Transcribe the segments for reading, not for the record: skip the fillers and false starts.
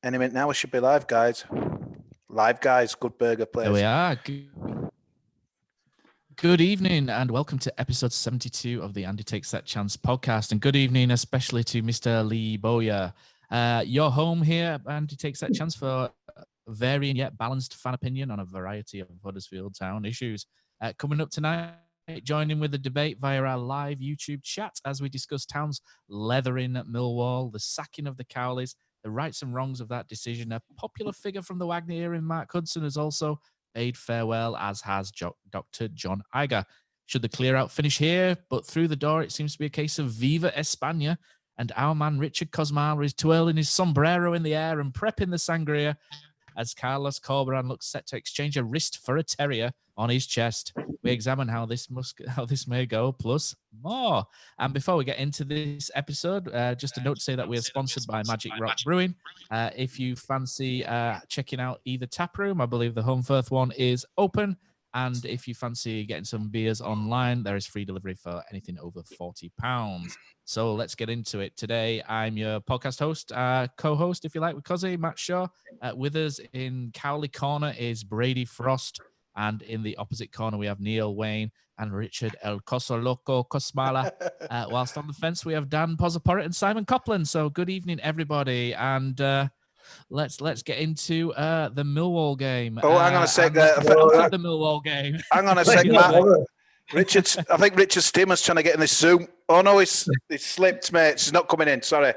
Any minute now, we should be live, guys. Live, guys. Good burger place. There we are. Good evening and welcome to episode 72 of the Andy Takes That Chance podcast. And good evening, especially to Mr. Lee Bowyer. Your home here, Andy Takes That Chance, for varying yet balanced fan opinion on a variety of Huddersfield Town issues. Coming up tonight, joining with the debate via our live YouTube chat as we discuss Town's leathering at Millwall, the sacking of the Cowleys, the rights and wrongs of that decision. A popular figure from the Wagner era in Mark Hudson has also bade farewell, as has Dr. John Iger. Should the clear-out finish here? But through the door, it seems to be a case of Viva España, and our man Richard Cosmala is twirling his sombrero in the air and prepping the sangria as Carlos Corberan looks set to exchange a wrist for a terrier on his chest. We examine how this may go, plus more. And before we get into this episode, just a note to say that we are sponsored by Magic Rock Brewing. If you fancy checking out either tap room, I believe the Home Firth one is open. And if you fancy getting some beers online, there is free delivery for anything over £40. So let's get into it. Today, I'm your podcast host, co-host, if you like, with Kosi, Matt Shaw. With us in Cowley corner is Brady Frost. And in the opposite corner, we have Neil Wayne and Richard El Coso Loco Cosmala. Whilst on the fence, we have Dan Pozzaporret and Simon Copland. So good evening, everybody. And let's get into the Millwall game. Oh, hang on a sec. The Millwall game. Hang on a sec, Matt. I think Richard Stimmer's trying to get in this Zoom. Oh, no, he's slipped, mate. He's not coming in. Sorry.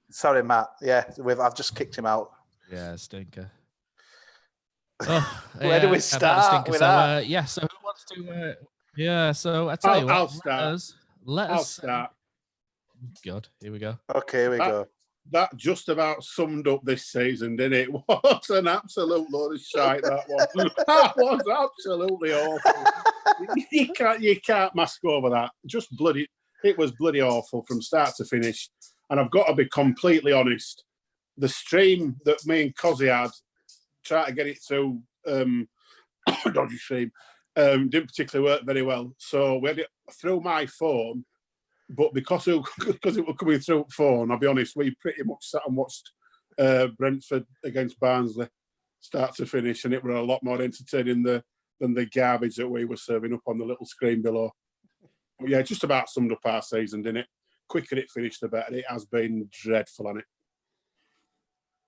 Sorry, Matt. Yeah, I've just kicked him out. Yeah, stinker. Oh, Where do we start with that? So who wants to? So I tell you what. I'll start. I'll start. God, here we go. Okay, here we go. That just about summed up this season, didn't it? What an absolute load of shite that was. That was absolutely awful. You can't mask over that. It was bloody awful from start to finish. And I've got to be completely honest. The stream that me and Kosi had, try to get it through dodgy stream, didn't particularly work very well. So we had it through my phone, but because it was coming through phone, I'll be honest, we pretty much sat and watched Brentford against Barnsley start to finish, and it were a lot more entertaining than the garbage that we were serving up on the little screen below. But yeah, just about summed up our season, didn't it? Quicker it finished, the better. It has been dreadful, hasn't it?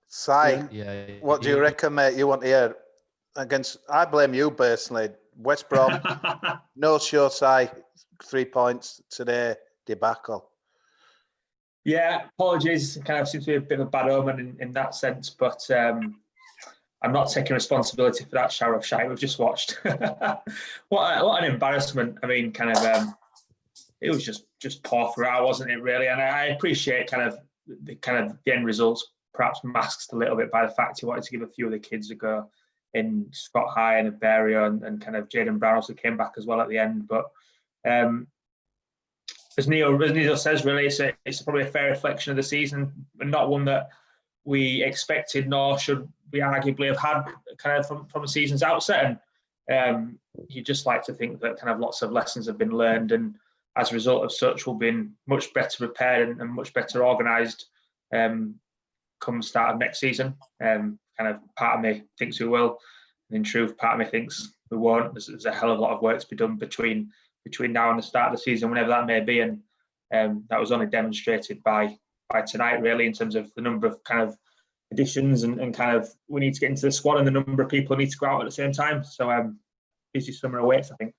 Si, what do you reckon, mate? You want to hear against? I blame you personally. West Brom, no show, Si. 3 points today, debacle. Yeah, apologies. Kind of seems to be a bit of a bad omen in that sense, but I'm not taking responsibility for that shower of shite we've just watched. What an embarrassment! I mean, it was just poor throughout, wasn't it? Really, and I appreciate the end results. Perhaps masked a little bit by the fact he wanted to give a few of the kids a go in Scott High and Iberia and kind of Jaden Brown also came back as well at the end. But as Neil says, really, it's probably a fair reflection of the season, and not one that we expected, nor should we arguably have had kind of from the season's outset. And you'd just like to think that kind of lots of lessons have been learned, and as a result of such, we've been much better prepared and much better organised come start of next season. Kind of part of me thinks we will, and in truth, part of me thinks we won't. There's a hell of a lot of work to be done between now and the start of the season, whenever that may be, and that was only demonstrated by tonight, really, in terms of the number of kind of additions and kind of we need to get into the squad and the number of people who need to go out at the same time. So busy summer awaits, I think.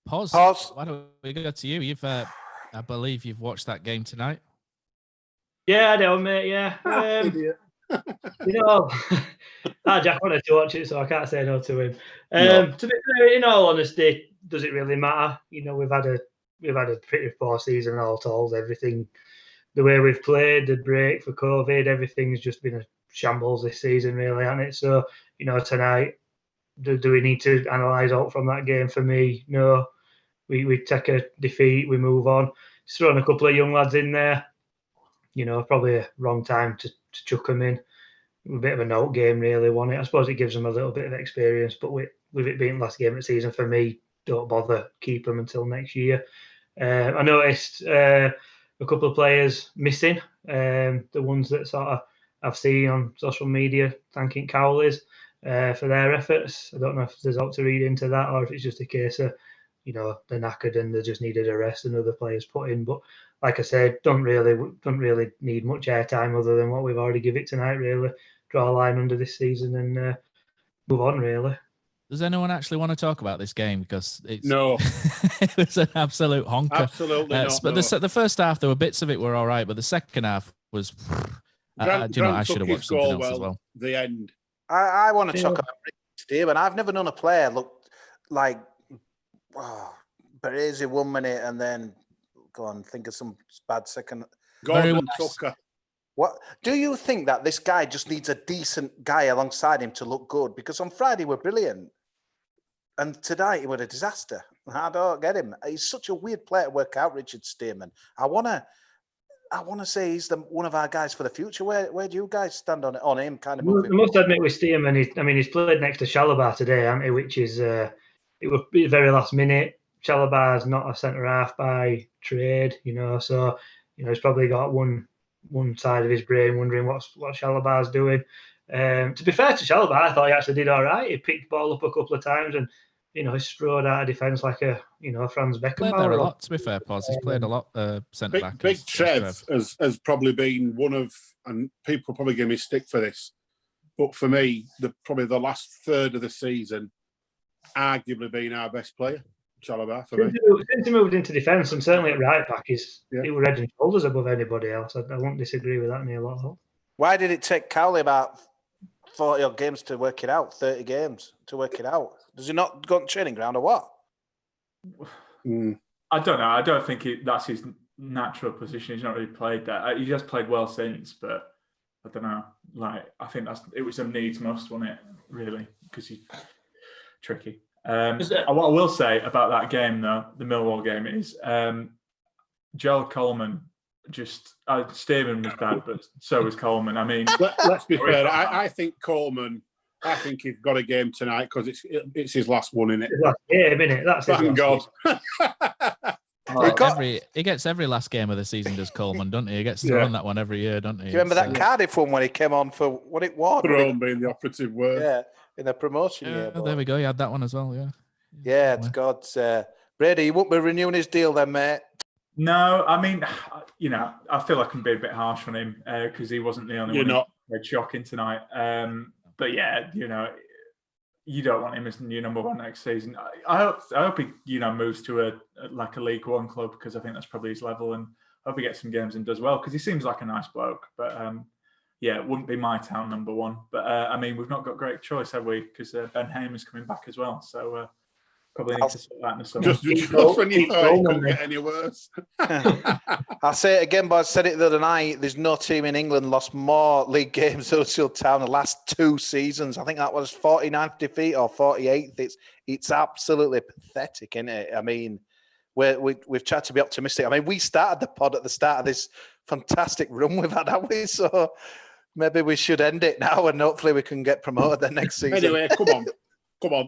Pause. Why don't we go to you? I believe you've watched that game tonight. Yeah, I know, mate. Yeah. Jack wanted to watch it, so I can't say no to him. To be fair, in all honesty, does it really matter? We've had a pretty poor season all told. Everything, the way we've played, the break for COVID, everything's just been a shambles this season, really, hasn't it? So, tonight, do we need to analyse out from that game? For me, no. We take a defeat, we move on. Just throwing a couple of young lads in there, probably a wrong time to chuck them in. A bit of a note game, really, wasn't it? I suppose it gives them a little bit of experience, but with it being last game of the season, for me, don't bother, keep them until next year. I noticed a couple of players missing. The ones that sort of I've seen on social media thanking Cowleys for their efforts. I don't know if there's out to read into that or if it's just a case of, they're knackered and they just needed a rest and other players put in. But like I said, don't really need much airtime other than what we've already give it tonight. Really, draw a line under this season and move on. Really. Does anyone actually want to talk about this game? Because it's No. it was an absolute honker. Absolutely not. But the first half, there were bits of it were all right, but the second half was. I should have watched something else as well. The end. I want to talk about Steve, and I've never known a player look like Brady 1 minute and then go on, think of some bad second. Gordon Tucker. What do you think that this guy just needs a decent guy alongside him to look good? Because on Friday we're brilliant, and tonight he was a disaster. I don't get him. He's such a weird player to work out, Richard Stearman. I wanna say he's one of our guys for the future. Where do you guys stand on him? Kind of moving. I must admit with Stearman, he's played next to Chalobah today, hasn't he? Which is it was the very last minute. Chalobah's not a centre half by trade, so he's probably got one side of his brain wondering what Chalobah's doing. To be fair to Chalobah, I thought he actually did all right. He picked the ball up a couple of times and he strode out of defence like a Franz Beckenbauer. Played there a lot, to be fair, Paz. He's played a lot centre back. Big Trev has probably been one of, and people probably give me stick for this, but for me, probably the last third of the season, arguably being our best player. Chalobah for me. Since he moved into defence, and certainly at right back, he was head and shoulders above anybody else. I won't disagree with that near at all. Why did it take Cowley about 40 odd games to work it out? 30 games to work it out? Does he not go on training ground or what? I don't know. I don't think that's his natural position. He's not really played that. He just played well since, but I don't know. I think it was a needs must, wasn't it? Really, because he's tricky. What I will say about that game, though, the Millwall game, is Joel Coleman Stearman was bad, but so was Coleman. I mean, let's be fair. I think Coleman. I think he's got a game tonight because it's his last one, isn't it? His last game, isn't it? That's thank God. He gets every last game of the season, does Coleman, doesn't he? He gets thrown that one every year, doesn't he? Do you remember that Cardiff one when he came on for what it was? Thrown being the operative word. Yeah, in the promotion year. There we go. You had that one as well, yeah. Yeah, it's God's. Brady, you won't be renewing his deal then, mate? No, I mean, I feel like I'm being a bit harsh on him because he wasn't the only one who played shocking tonight. But yeah, you don't want him as your number one next season. I hope he moves to a League One club because I think that's probably his level, and I hope he gets some games and does well because he seems like a nice bloke. But it wouldn't be my town number one. But I mean, we've not got great choice, have we? Because Ben Haim is coming back as well, so probably need to sort that in the summer. Just when you thought it couldn't get any worse. I'll say it again, but I said it the other night. There's no team in England lost more league games than Huddersfield Town the last 2 seasons. I think that was 49th defeat or 48th. It's absolutely pathetic, isn't it? I mean, we've tried to be optimistic. I mean, we started the pod at the start of this fantastic run we've had, haven't we? So maybe we should end it now and hopefully we can get promoted the next season. Anyway, come on.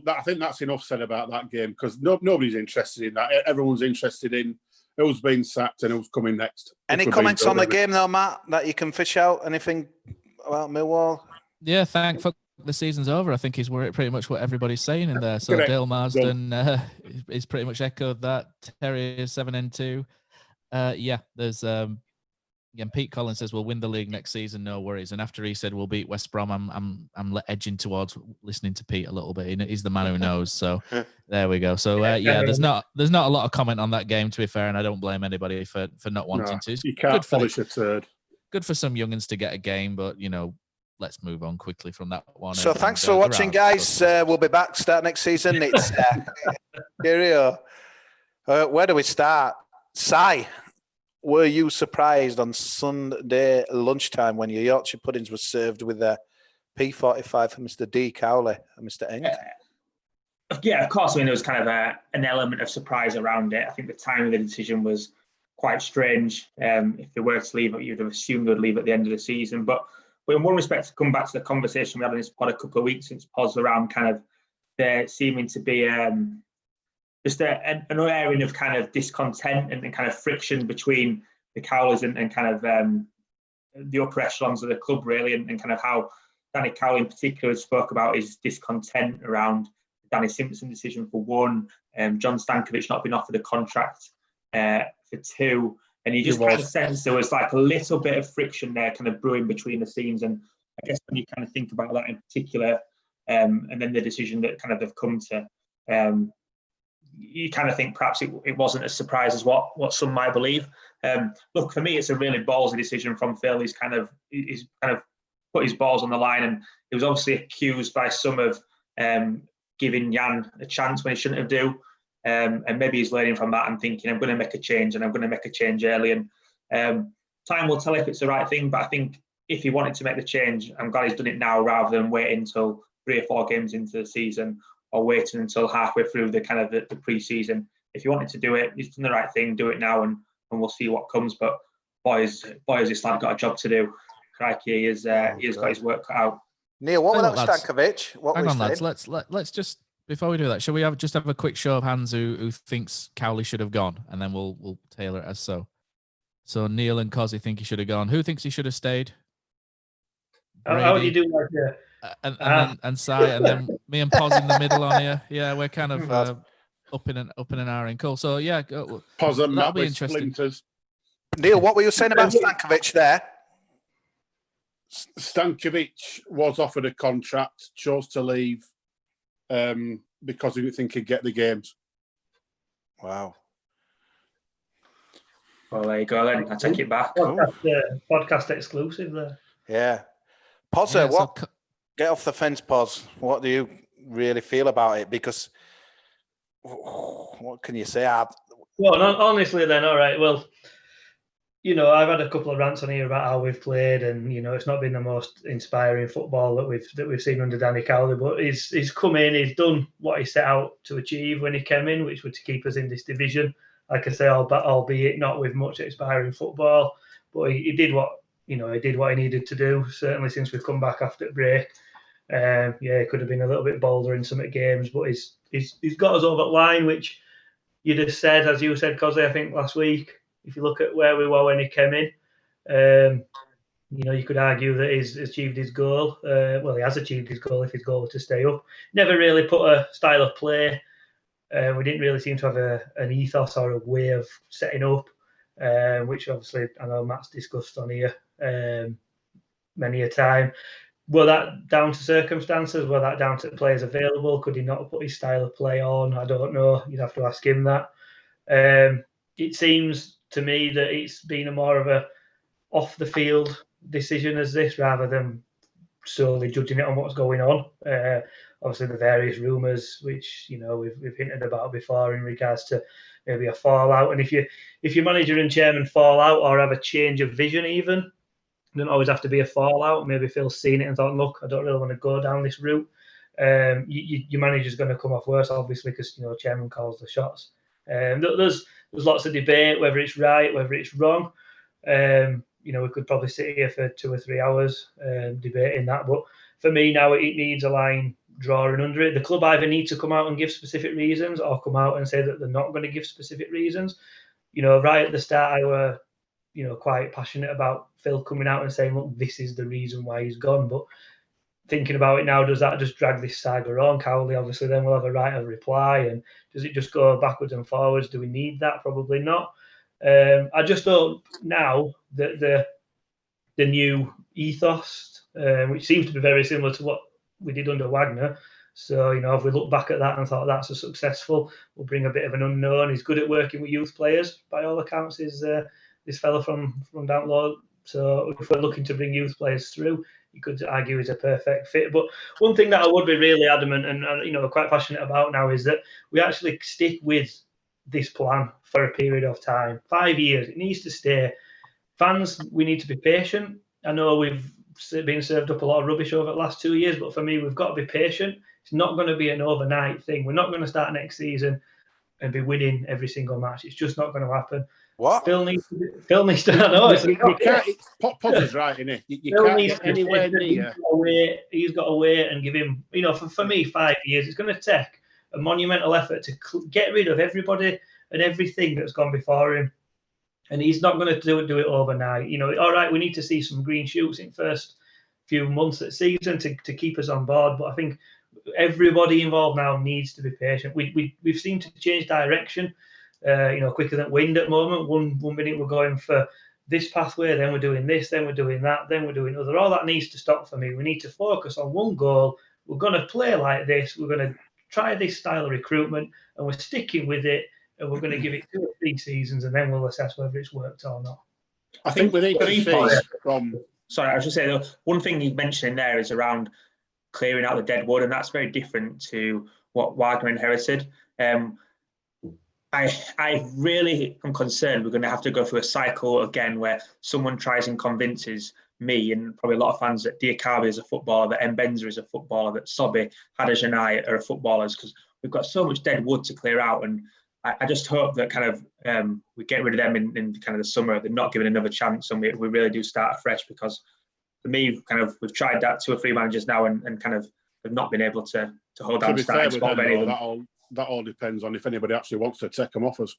I think that's enough said about that game because nobody's interested in that. Everyone's interested in who's been sacked and who's coming next. Any comments on the game though, Matt, that you can fish out? Anything about Millwall? Yeah, thankful the season's over. I think he's pretty much what everybody's saying in there. So Correct. Dale Marsden is pretty much echoed that. Terry is 7-2. There's again, Pete Collins says we'll win the league next season, no worries. And after he said we'll beat West Brom, I'm edging towards listening to Pete a little bit. He's the man who knows. So there we go. So there's not a lot of comment on that game, to be fair, and I don't blame anybody for not wanting to. You can't polish a turd. Good for some youngins to get a game, but let's move on quickly from that one. So thanks for watching, guys. We'll be back start next season. It's cheerio. Where do we start? Si, were you surprised on Sunday lunchtime when your Yorkshire puddings were served with a P45 for Mr. D. Cowley and Mr. Eng? Yeah, of course. I mean, there was kind of an element of surprise around it. I think the timing of the decision was quite strange. If they were to leave, you'd have assumed they'd leave at the end of the season. But in one respect, to come back to the conversation we had on this pod a couple of weeks since, around kind of there seeming to be just another area of kind of discontent and kind of friction between the Cowleys and kind of the upper echelons of the club, really, and kind of how Danny Cowley in particular spoke about his discontent around the Danny Simpson decision for one, John Stankovic not being offered a contract for two, and you just kind of sense there was like a little bit of friction there kind of brewing between the scenes. And I guess when you kind of think about that in particular, and then the decision that kind of they've come to, you kind of think perhaps it wasn't as surprise as what some might believe. Look, for me, it's a really ballsy decision from Phil. He's kind of put his balls on the line, and he was obviously accused by some of giving Jan a chance when he shouldn't have do. And maybe he's learning from that and thinking, I'm going to make a change, and I'm going to make a change early. And time will tell if it's the right thing. But I think if he wanted to make the change, I'm glad he's done it now rather than waiting until 3 or 4 games into the season or waiting until halfway through the kind of the pre-season. If he wanted to do it, he's done the right thing. Do it now, and we'll see what comes. But boys, this lad got a job to do. Crikey, he has got his work cut out. Neil, what about Stankovic? Hang on, lads. Let's just, before we do that, shall we just have a quick show of hands who thinks Cowley should have gone, and then we'll tailor it as so. So Neil and Kosi think he should have gone. Who thinks he should have stayed? How do you do like and Si, and then me and Poz in the middle on here. Yeah, we're kind of up in an hour in. Cool. So yeah, Poz and that'll Matt be with interesting. splinters. Neil, what were you saying about Stankovic there? Stankovic was offered a contract, chose to leave because he didn't think he'd get the games. Wow. Well, there you go then. I take it back. Podcast exclusive there. Yeah. Pozzer, get off the fence, Poz. What do you really feel about it? Because what can you say? Well, honestly, then, all right. Well, I've had a couple of rants on here about how we've played, and it's not been the most inspiring football that we've seen under Danny Cowley. But he's come in, he's done what he set out to achieve when he came in, which was to keep us in this division. Like I say, albeit not with much inspiring football, but he did what he needed to do. Certainly since we've come back after the break. He could have been a little bit bolder in some of the games, but he's got us over the line, which you'd have said, as you said, Kosi, I think last week. If you look at where we were when he came in, you could argue that he's achieved his goal. He has achieved his goal if his goal was to stay up. Never really put a style of play. We didn't really seem to have an ethos or a way of setting up, which obviously I know Matt's discussed on here many a time. Were that down to circumstances? Were that down to the players available? Could he not have put his style of play on? I don't know. You'd have to ask him that. It seems to me that it's been a more of a off the field decision as this, rather than solely judging it on what's going on. Obviously, the various rumours, which we've hinted about before in regards to maybe a fallout, and if your manager and chairman fall out or have a change of vision, even it doesn't always have to be a fallout. Maybe Phil's seen it and thought, look, I don't really want to go down this route. Your manager's going to come off worse, obviously, because chairman calls the shots. There's lots of debate whether it's right, whether it's wrong. We could probably sit here for 2 or 3 hours debating that. But for me now, it needs a line drawing under it. The club either need to come out and give specific reasons, or come out and say that they're not going to give specific reasons. Right at the start, I were quite passionate about Phil coming out and saying, look, this is the reason why he's gone. But thinking about it now, does that just drag this saga on? Cowley obviously then will have a right of reply, and does it just go backwards and forwards? Do we need that? Probably not. I just thought now that the new ethos, which seems to be very similar to what we did under Wagner. So, if we look back at that and thought that's a successful, we'll bring a bit of an unknown. He's good at working with youth players, by all accounts, is this fella from down low. So if we're looking to bring youth players through, you could argue he's a perfect fit. But one thing that I would be really adamant and quite passionate about now is that we actually stick with this plan for a period of time. 5 years, it needs to stay. Fans, we need to be patient. I know we've been served up a lot of rubbish over the last 2 years, but for me, we've got to be patient. It's not going to be an overnight thing. We're not going to start next season and be winning every single match. It's just not going to happen. What? Phil needs to. I know. Potter's right, isn't he? You can't get anywhere near. He's got to wait and give him. For me, 5 years. It's going to take a monumental effort to get rid of everybody and everything that's gone before him. And he's not going to do it overnight. All right, we need to see some green shoots in first few months of the season to keep us on board. But I think everybody involved now needs to be patient. We've seemed to change direction, quicker than wind at the moment. One minute we're going for this pathway, then we're doing this, then we're doing that, then we're doing other. All that needs to stop for me. We need to focus on one goal. We're going to play like this. We're going to try this style of recruitment, and we're sticking with it. And we're going to give it 2 or 3 seasons, and then we'll assess whether it's worked or not. I think we need to see from. Sorry, I was just saying, though, one thing you mentioned in there is around clearing out the dead wood, and that's very different to what Wagner inherited. I really am concerned we're going to have to go through a cycle again where someone tries and convinces me and probably a lot of fans that Diakabi is a footballer, that Mbenza is a footballer, that Sobi, Hadajanai are footballers, because we've got so much dead wood to clear out. And I just hope that kind of we get rid of them in kind of the summer. They're not given another chance, and we really do start afresh, because for me, kind of we've tried that 2 or 3 managers now and kind of have not been able to hold down starting spot of any of them. That all depends on if anybody actually wants to take them off us.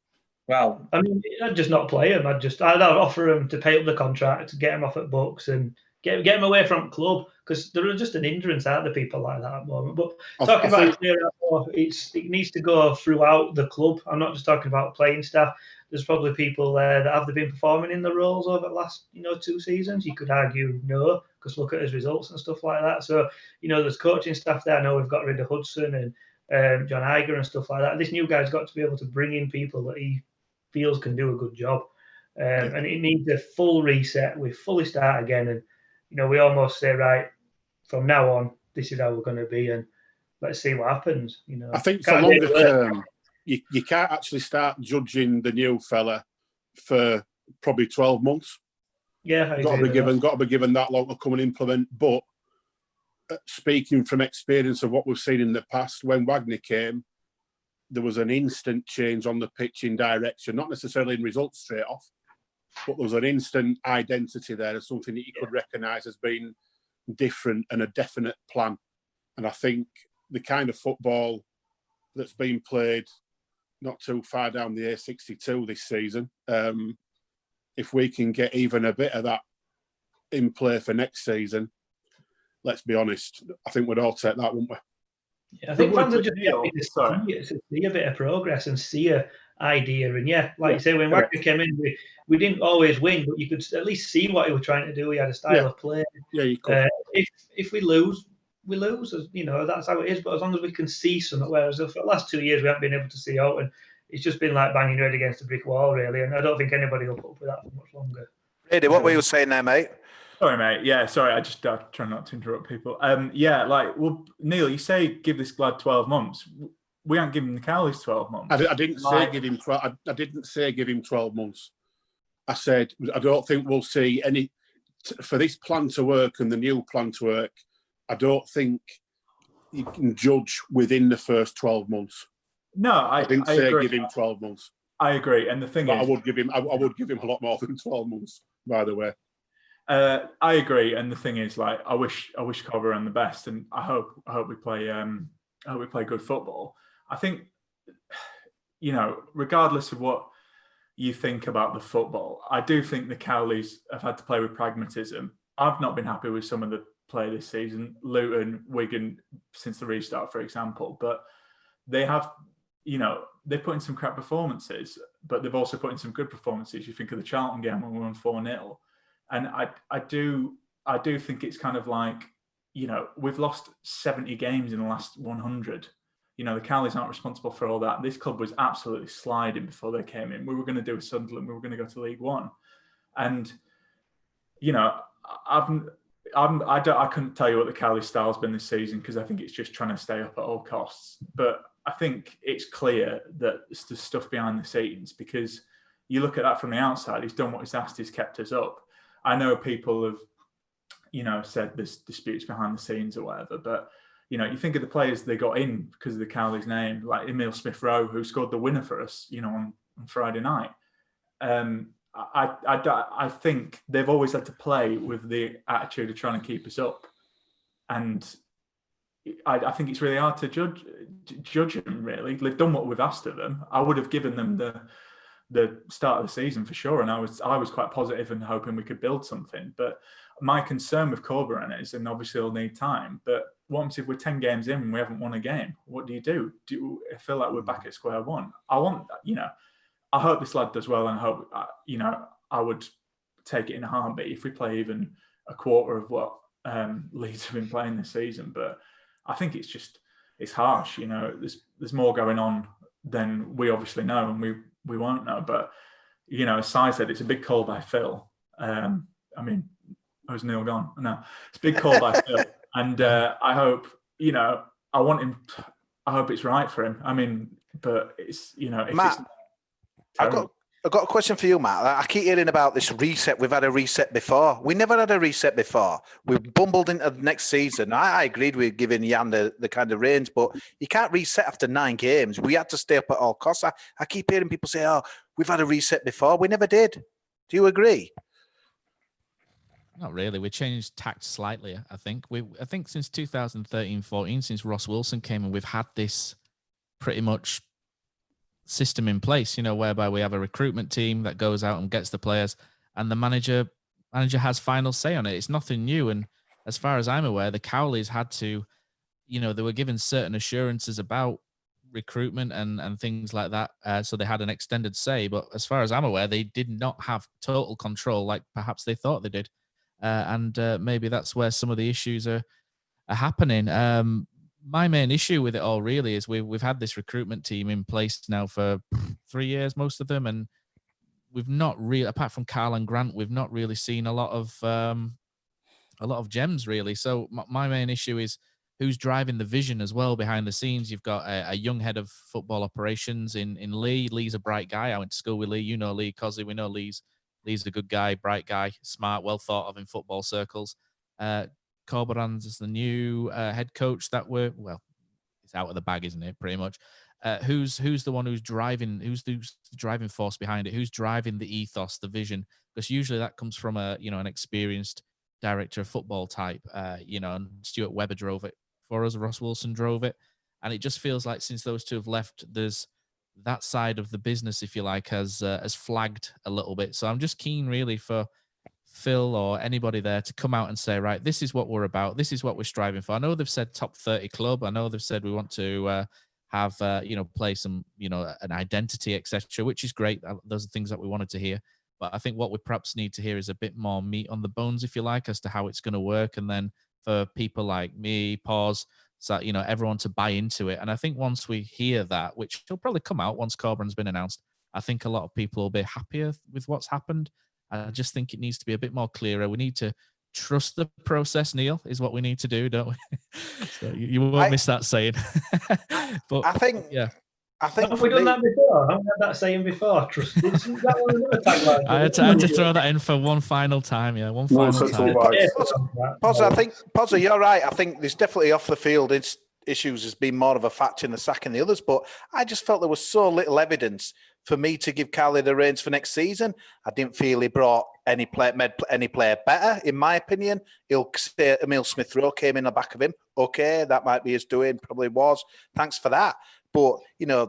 Well, I mean, I'd just not play them. I'd offer them to pay up the contract, get them off at books, and get them away from the club, because they're just an hindrance, aren't the people like that at the moment. But talking about it needs to go throughout the club. I'm not just talking about playing staff. There's probably people there that have they been performing in the roles over the last 2 seasons. You could argue no, because look at his results and stuff like that. So there's coaching staff there. I know we've got rid of Hudson and John Iger and stuff like that. This new guy's got to be able to bring in people that he feels can do a good job, and it needs a full reset. We fully start again, and we almost say, right, from now on, this is how we're going to be, and let's see what happens. I think for longer term, you can't actually start judging the new fella for probably 12 months. Yeah, got to be given that long to come and implement. But speaking from experience of what we've seen in the past, when Wagner came, there was an instant change on the pitch in direction, not necessarily in results straight off, but there was an instant identity there of something that you could recognise as being different and a definite plan. And I think the kind of football that's been played not too far down the A62 this season, if we can get even a bit of that in play for next season, let's be honest, I think we'd all take that, wouldn't we? Yeah, I think fans are just happy to see a bit of progress and see an idea. And you say, when Wagner came in, we didn't always win, but you could at least see what he was trying to do. He had a style of play. Yeah, you could. If we lose, we lose. That's how it is. But as long as we can see something, whereas for the last 2 years we haven't been able to see out, and it's just been like banging your head against a brick wall, really. And I don't think anybody will put up with that for much longer. Brady, what were you saying there, mate? Sorry, mate. Yeah, sorry. I just try not to interrupt people. Neil, you say give this lad 12 months. We aren't giving the Cowleys 12 months. I didn't say give him 12. I didn't say give him 12 months. I said I don't think we'll see any for this plan to work and the new plan to work. I don't think you can judge within the first 12 months. No, I didn't say agree. Give him 12 months. I agree, and the thing is, I would give him a lot more than 12 months. By the way. I agree, and the thing is, I wish Corberan the best, and I hope we play good football. I think, regardless of what you think about the football, I do think the Cowleys have had to play with pragmatism. I've not been happy with some of the play this season, Luton, Wigan, since the restart, for example, but they have, they've put in some crap performances, but they've also put in some good performances. You think of the Charlton game when we won 4-0. And I do think it's kind of like, we've lost 70 games in the last 100. The Cowleys aren't responsible for all that. This club was absolutely sliding before they came in. We were going to do a Sunderland. We were going to go to League One. And, I couldn't tell you what the Cowley style's been this season, because I think it's just trying to stay up at all costs. But I think it's clear that it's the stuff behind the scenes, because you look at that from the outside, he's done what he's asked, he's kept us up. I know people have, said there's disputes behind the scenes or whatever, but, you think of the players they got in because of the Cowley's name, like Emile Smith-Rowe, who scored the winner for us, on Friday night. I think they've always had to play with the attitude of trying to keep us up. And, I think it's really hard to judge them. Really, they've done what we've asked of them. I would have given them the start of the season for sure, and I was quite positive and hoping we could build something. But my concern with Corberan is, and obviously he'll need time, but what happens if we're 10 games in and we haven't won a game? What do you do? Do I feel like we're back at square one? I hope this lad does well, and I hope, I would take it in a heartbeat if we play even a quarter of what Leeds have been playing this season. But I think it's harsh. There's more going on than we obviously know, and we won't know. But as Si said, it's a big call by Phil. Where's Neil gone? No, it's a big call by Phil, and I hope I want him. I hope it's right for him. But it's if Matt, it's I've got a question for you, Matt. I keep hearing about this reset. We've had a reset before. We never had a reset before. We bumbled into the next season. I agreed with giving Jan the kind of range, but you can't reset after 9 games. We had to stay up at all costs. I keep hearing people say, "Oh, we've had a reset before." We never did. Do you agree? Not really. We changed tact slightly, I think. I think since 2013-14, since Ross Wilson came in, we've had this pretty much system in place, whereby we have a recruitment team that goes out and gets the players, and the manager has final say on it. It's nothing new. And as far as I'm aware, the Cowleys had to, they were given certain assurances about recruitment and things like that. So they had an extended say. But as far as I'm aware, they did not have total control like perhaps they thought they did. And maybe that's where some of the issues are happening. My main issue with it all really is we've had this recruitment team in place now for 3 years, most of them, and we've not really, apart from Carl and Grant, we've not really seen a lot of gems really. So my main issue is who's driving the vision as well behind the scenes. You've got a young head of football operations in Lee. Lee's a bright guy. I went to school with Lee. You know Lee, Kosi. We know Lee's a good guy, bright guy, smart, well thought of in football circles. Corberan's is the new head coach that it's out of the bag, isn't it? Pretty much. Who's the one who's driving? Who's the driving force behind it? Who's driving the ethos, the vision? Because usually that comes from an experienced director of football type. And Stuart Webber drove it for us. Ross Wilson drove it, and it just feels like since those two have left, there's that side of the business, if you like, has flagged a little bit. So I'm just keen really for Phil or anybody there to come out and say, right, this is what we're about. This is what we're striving for. I know they've said top 30 club. I know they've said we want to have, play some, an identity, etc., which is great. Those are things that we wanted to hear. But I think what we perhaps need to hear is a bit more meat on the bones, if you like, as to how it's going to work. And then for people like me, so, everyone to buy into it. And I think once we hear that, which will probably come out once Corberan's been announced, I think a lot of people will be happier with what's happened. I just think it needs to be a bit more clearer. We need to trust the process, Neil, is what we need to do, don't we? So you won't miss that saying. But I think have we done that before? Haven't we had that saying before? Trust. Isn't that one another tagline? I had to throw that in for one final time. Yeah, one final time. Pozza, you're right. I think there's definitely off the field issues has been more of a factor in the sacking the others, but I just felt there was so little evidence for me to give Cowley the reins for next season. I didn't feel he brought made any player better, in my opinion. He'll say Emil Smith-Rowe came in the back of him. Okay, that might be his doing, probably was. Thanks for that. But,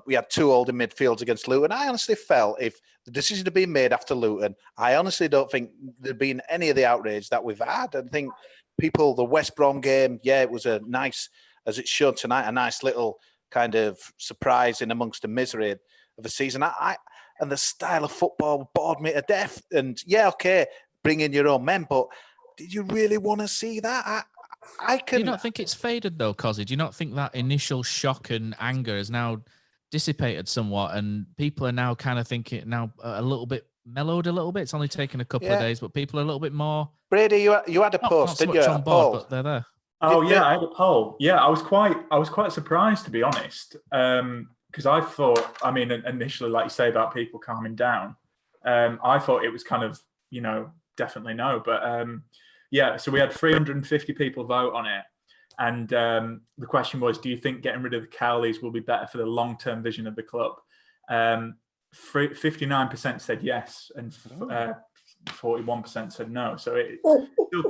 we had 2 holding midfields against Luton. I honestly felt if the decision had been made after Luton, I honestly don't think there'd been any of the outrage that we've had. I think the West Brom game, it was a nice, as it's shown tonight, a nice little kind of surprise in amongst the misery of the season. And the style of football bored me to death. And bring in your own men, but did you really want to see that? Do you not think it's faded though, Kosi? Do you not think that initial shock and anger has now dissipated somewhat, and people are now kind of thinking now a little bit mellowed a little bit? It's only taken a couple of days, but people are a little bit more. Brady, you had a post, didn't you? On board, but they're there. Oh yeah, I had a poll. Yeah, I was quite surprised, to be honest, because I thought, initially, like you say about people calming down, I thought it was kind of, definitely no, but so we had 350 people vote on it, and the question was, do you think getting rid of the Cowleys will be better for the long-term vision of the club? 59% said yes, and 41% said no. So it's still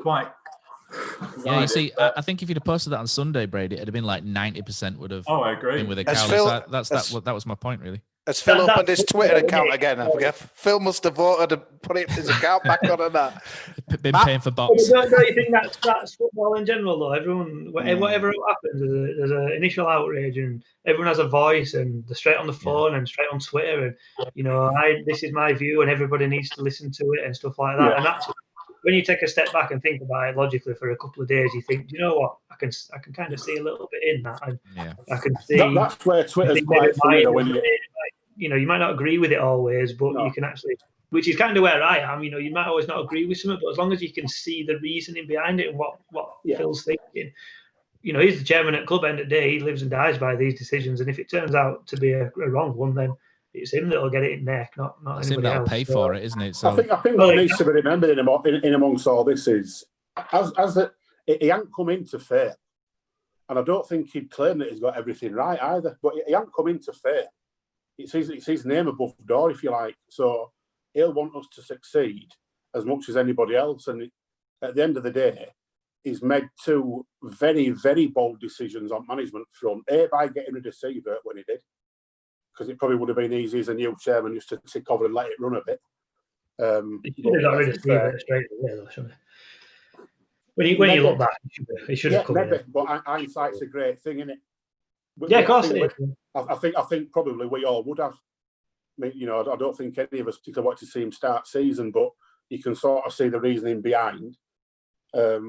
Yeah, you see, I think if you'd have posted that on Sunday, Brady, it'd have been like 90% would have I agree. been with a As Cowley. Phil- So that was my point, really. Has Phil opened that's- his Twitter account again? I forget. Phil must have voted and put his account back on and that. Been paying for bots. Don't you think that's football in general, though? Everyone, whatever happens, there's an initial outrage, and everyone has a voice, and they're straight on the phone and straight on Twitter, and this is my view, and everybody needs to listen to it and stuff like that. And that's when you take a step back and think about it logically for a couple of days, you think, you know what, I can kind of see a little bit in that, and I can see that's where Twitter's quite funny. You might not agree with it always, but you can actually, which is kind of where I am. You might always not agree with something, but as long as you can see the reasoning behind it and what Phil's thinking, he's the chairman at club. End of the day, he lives and dies by these decisions. And if it turns out to be a wrong one, then it's him that'll get it in neck, not it's anybody him else. Pay for it, isn't it? So I think what needs to be remembered in amongst all this is, he hadn't come into fair, and I don't think he'd claim that he's got everything right either. But he hadn't come into fair. It's his name above the door, if you like. So he'll want us to succeed as much as anybody else. And at the end of the day, he's made two very, very bold decisions on management front. A, by getting rid of Sievert when he did, because it probably would have been easy as a new chairman just to tick over and let it run a bit. He should have got rid of Sievert straight away, though, shouldn't he? When you look back, he should have come in. But hindsight's a great thing, isn't it? Yeah, of course it is. I think probably we all would have. I mean, I don't think any of us particularly wanted to see him start season, but you can sort of see the reasoning behind. I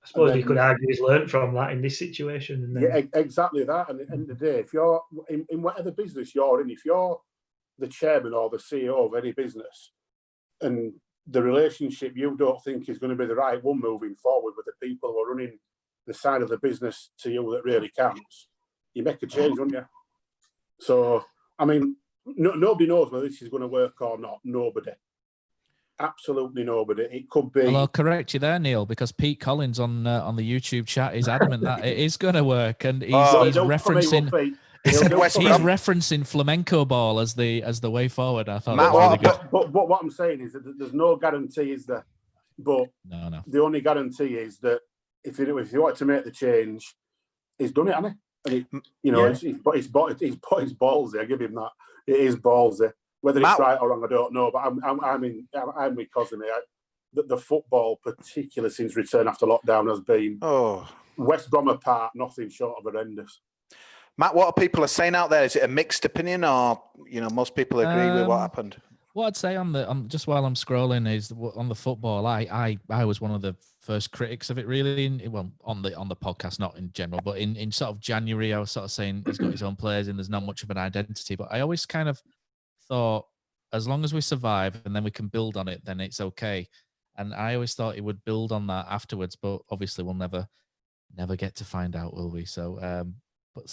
suppose you could argue he's learned from that in this situation. And then... Yeah, exactly that. And at the end of the day, if you're in whatever business you're in, if you're the chairman or the CEO of any business, and the relationship you don't think is going to be the right one moving forward with the people who are running the side of the business to you that really counts, you make a change, don't you? So, I mean, nobody knows whether this is going to work or not. Nobody. Absolutely nobody. It could be. Well, I'll correct you there, Neil, because Pete Collins on the YouTube chat is adamant that it is going to work, and he's referencing. He's referencing flamenco ball as the way forward. I thought that was really good. But what I'm saying is that there's no guarantee, is there? But no. The only guarantee is that if you want to make the change, he's done it, hasn't he? And he's ballsy. I give him that. It is ballsy. Whether it's right or wrong, I don't know. But I'm with Kosi. The football, particularly since return after lockdown, has been West Brom apart, nothing short of horrendous. Matt, what are people saying out there? Is it a mixed opinion, or most people agree with what happened? What I'd say on just while I'm scrolling is on the football. I was one of the first critics of it, really. On the podcast, not in general, but in sort of January, I was sort of saying he's got his own players and there's not much of an identity. But I always kind of thought, as long as we survive and then we can build on it, then it's okay. And I always thought it would build on that afterwards, but obviously we'll never get to find out, will we? So,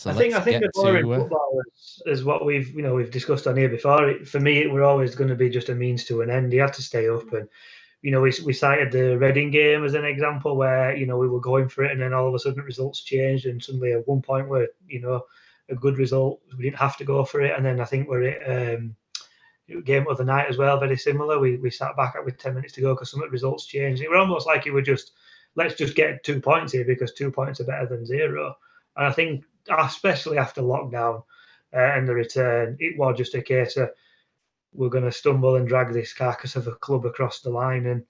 I think the boring football is what we've discussed on here before. For me, we're always going to be just a means to an end. You have to stay up, and we cited the Reading game as an example where we were going for it, and then all of a sudden results changed, and suddenly at one point where a good result, we didn't have to go for it, and then I think we're at game of the night as well, very similar. We sat back with 10 minutes to go because some of the results changed. It was almost like it were just let's just get 2 points here because 2 points are better than 0. And I think, especially after lockdown and the return, it was just a case of we're going to stumble and drag this carcass of a club across the line, and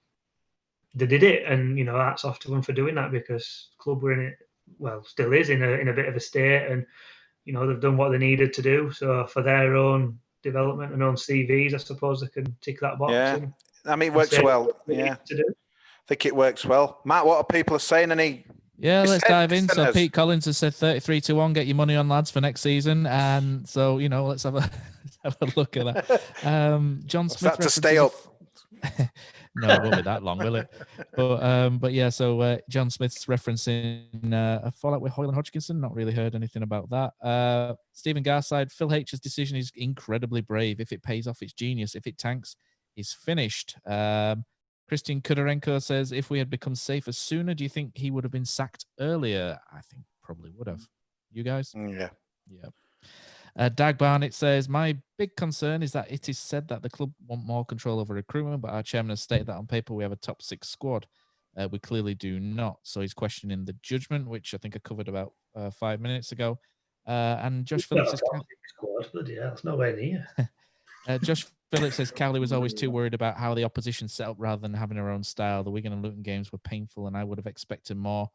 they did it. And hats off to them for doing that, because the club were in it, well, still is in a bit of a state, and they've done what they needed to do. So for their own development and own CVs, I suppose they can tick that box. Yeah, I mean, it works well. Yeah, I think it works well. Matt, what are people saying? Yeah, let's dive in. So Pete Collins has said 33-1. Get your money on, lads, for next season. And so let's have a look at that. John Smith. That to stay up. No, it won't be that long, will it? But yeah. So John Smith's referencing a fallout with Hoyle and Hodgkinson. Not really heard anything about that. Stephen Garside. Phil H's decision is incredibly brave. If it pays off, it's genius. If it tanks, he's finished. Christian Kudarenko says, if we had become safer sooner, do you think he would have been sacked earlier? I think probably would have. You guys? Yeah. Dag Barnett says, my big concern is that it is said that the club want more control over recruitment, but our chairman has stated that on paper we have a top 6 squad. We clearly do not. So he's questioning the judgment, which I think I covered about 5 minutes ago. And Josh Phillips says, that's nowhere near. Josh Phillips says Cowley was always too worried about how the opposition set up rather than having her own style. The Wigan and Luton games were painful, and I would have expected more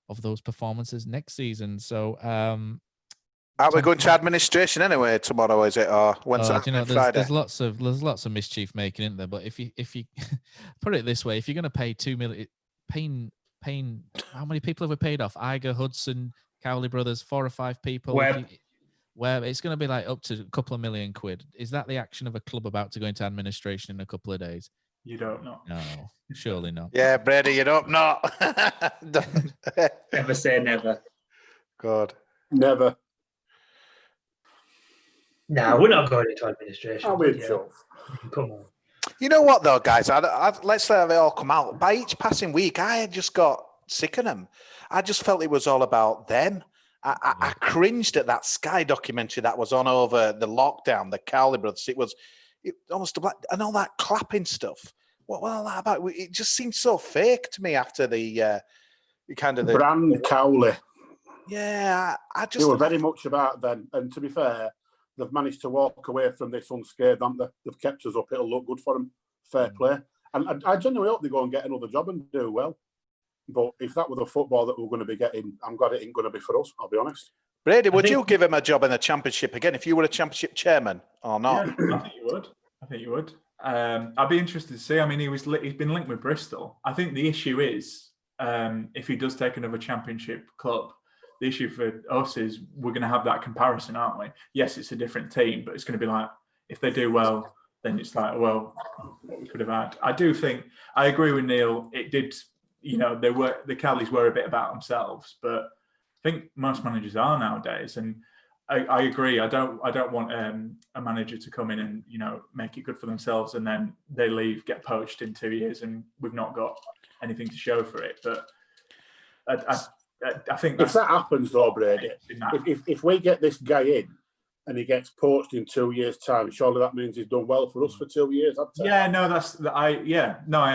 of those performances next season. So, are we going to administration anyway tomorrow? Is it or Wednesday? Friday? There's lots of mischief making, isn't there? But if you put it this way, if you're going to pay $2 million, paying how many people have we paid off? Iger, Hudson, Cowley brothers, 4 or 5 people. Where it's going to be like up to a couple of million quid. Is that the action of a club about to go into administration in a couple of days? You don't know. No, surely not. Yeah, Brady, you don't know. Never say never. God. Never. No, we're not going into administration. Come on. You know what, though, guys? Let's let it all come out. By each passing week, I just got sick of them. I just felt it was all about them. I cringed at that Sky documentary that was on over the lockdown, the Cowley brothers. It almost and all that clapping stuff. What all that about? It just seemed so fake to me after the kind of the brand Cowley. Yeah, I just. They were very much about them. And to be fair, they've managed to walk away from this unscathed, haven't they? They've kept us up. It'll look good for them. Fair play. And I genuinely hope they go and get another job and do well. But if that were the football that we're going to be getting, I'm glad it ain't going to be for us, I'll be honest. Brady, would you give him a job in the Championship again if you were a Championship chairman or not? Yeah, I think you would. I'd be interested to see. I mean, he's been linked with Bristol. I think the issue is if he does take another Championship club, the issue for us is we're going to have that comparison, aren't we? Yes, it's a different team, but it's going to be like, if they do well, then it's like, well, what we could have had. I do think, I agree with Neil, it did... the Cowleys were a bit about themselves, but I think most managers are nowadays. And I agree. I don't want a manager to come in and make it good for themselves and then they leave, get poached in 2 years, and we've not got anything to show for it. But I think if that happens, though, Brady, if we get this guy in and he gets poached in 2 years' time, surely that means he's done well for us for 2 years. I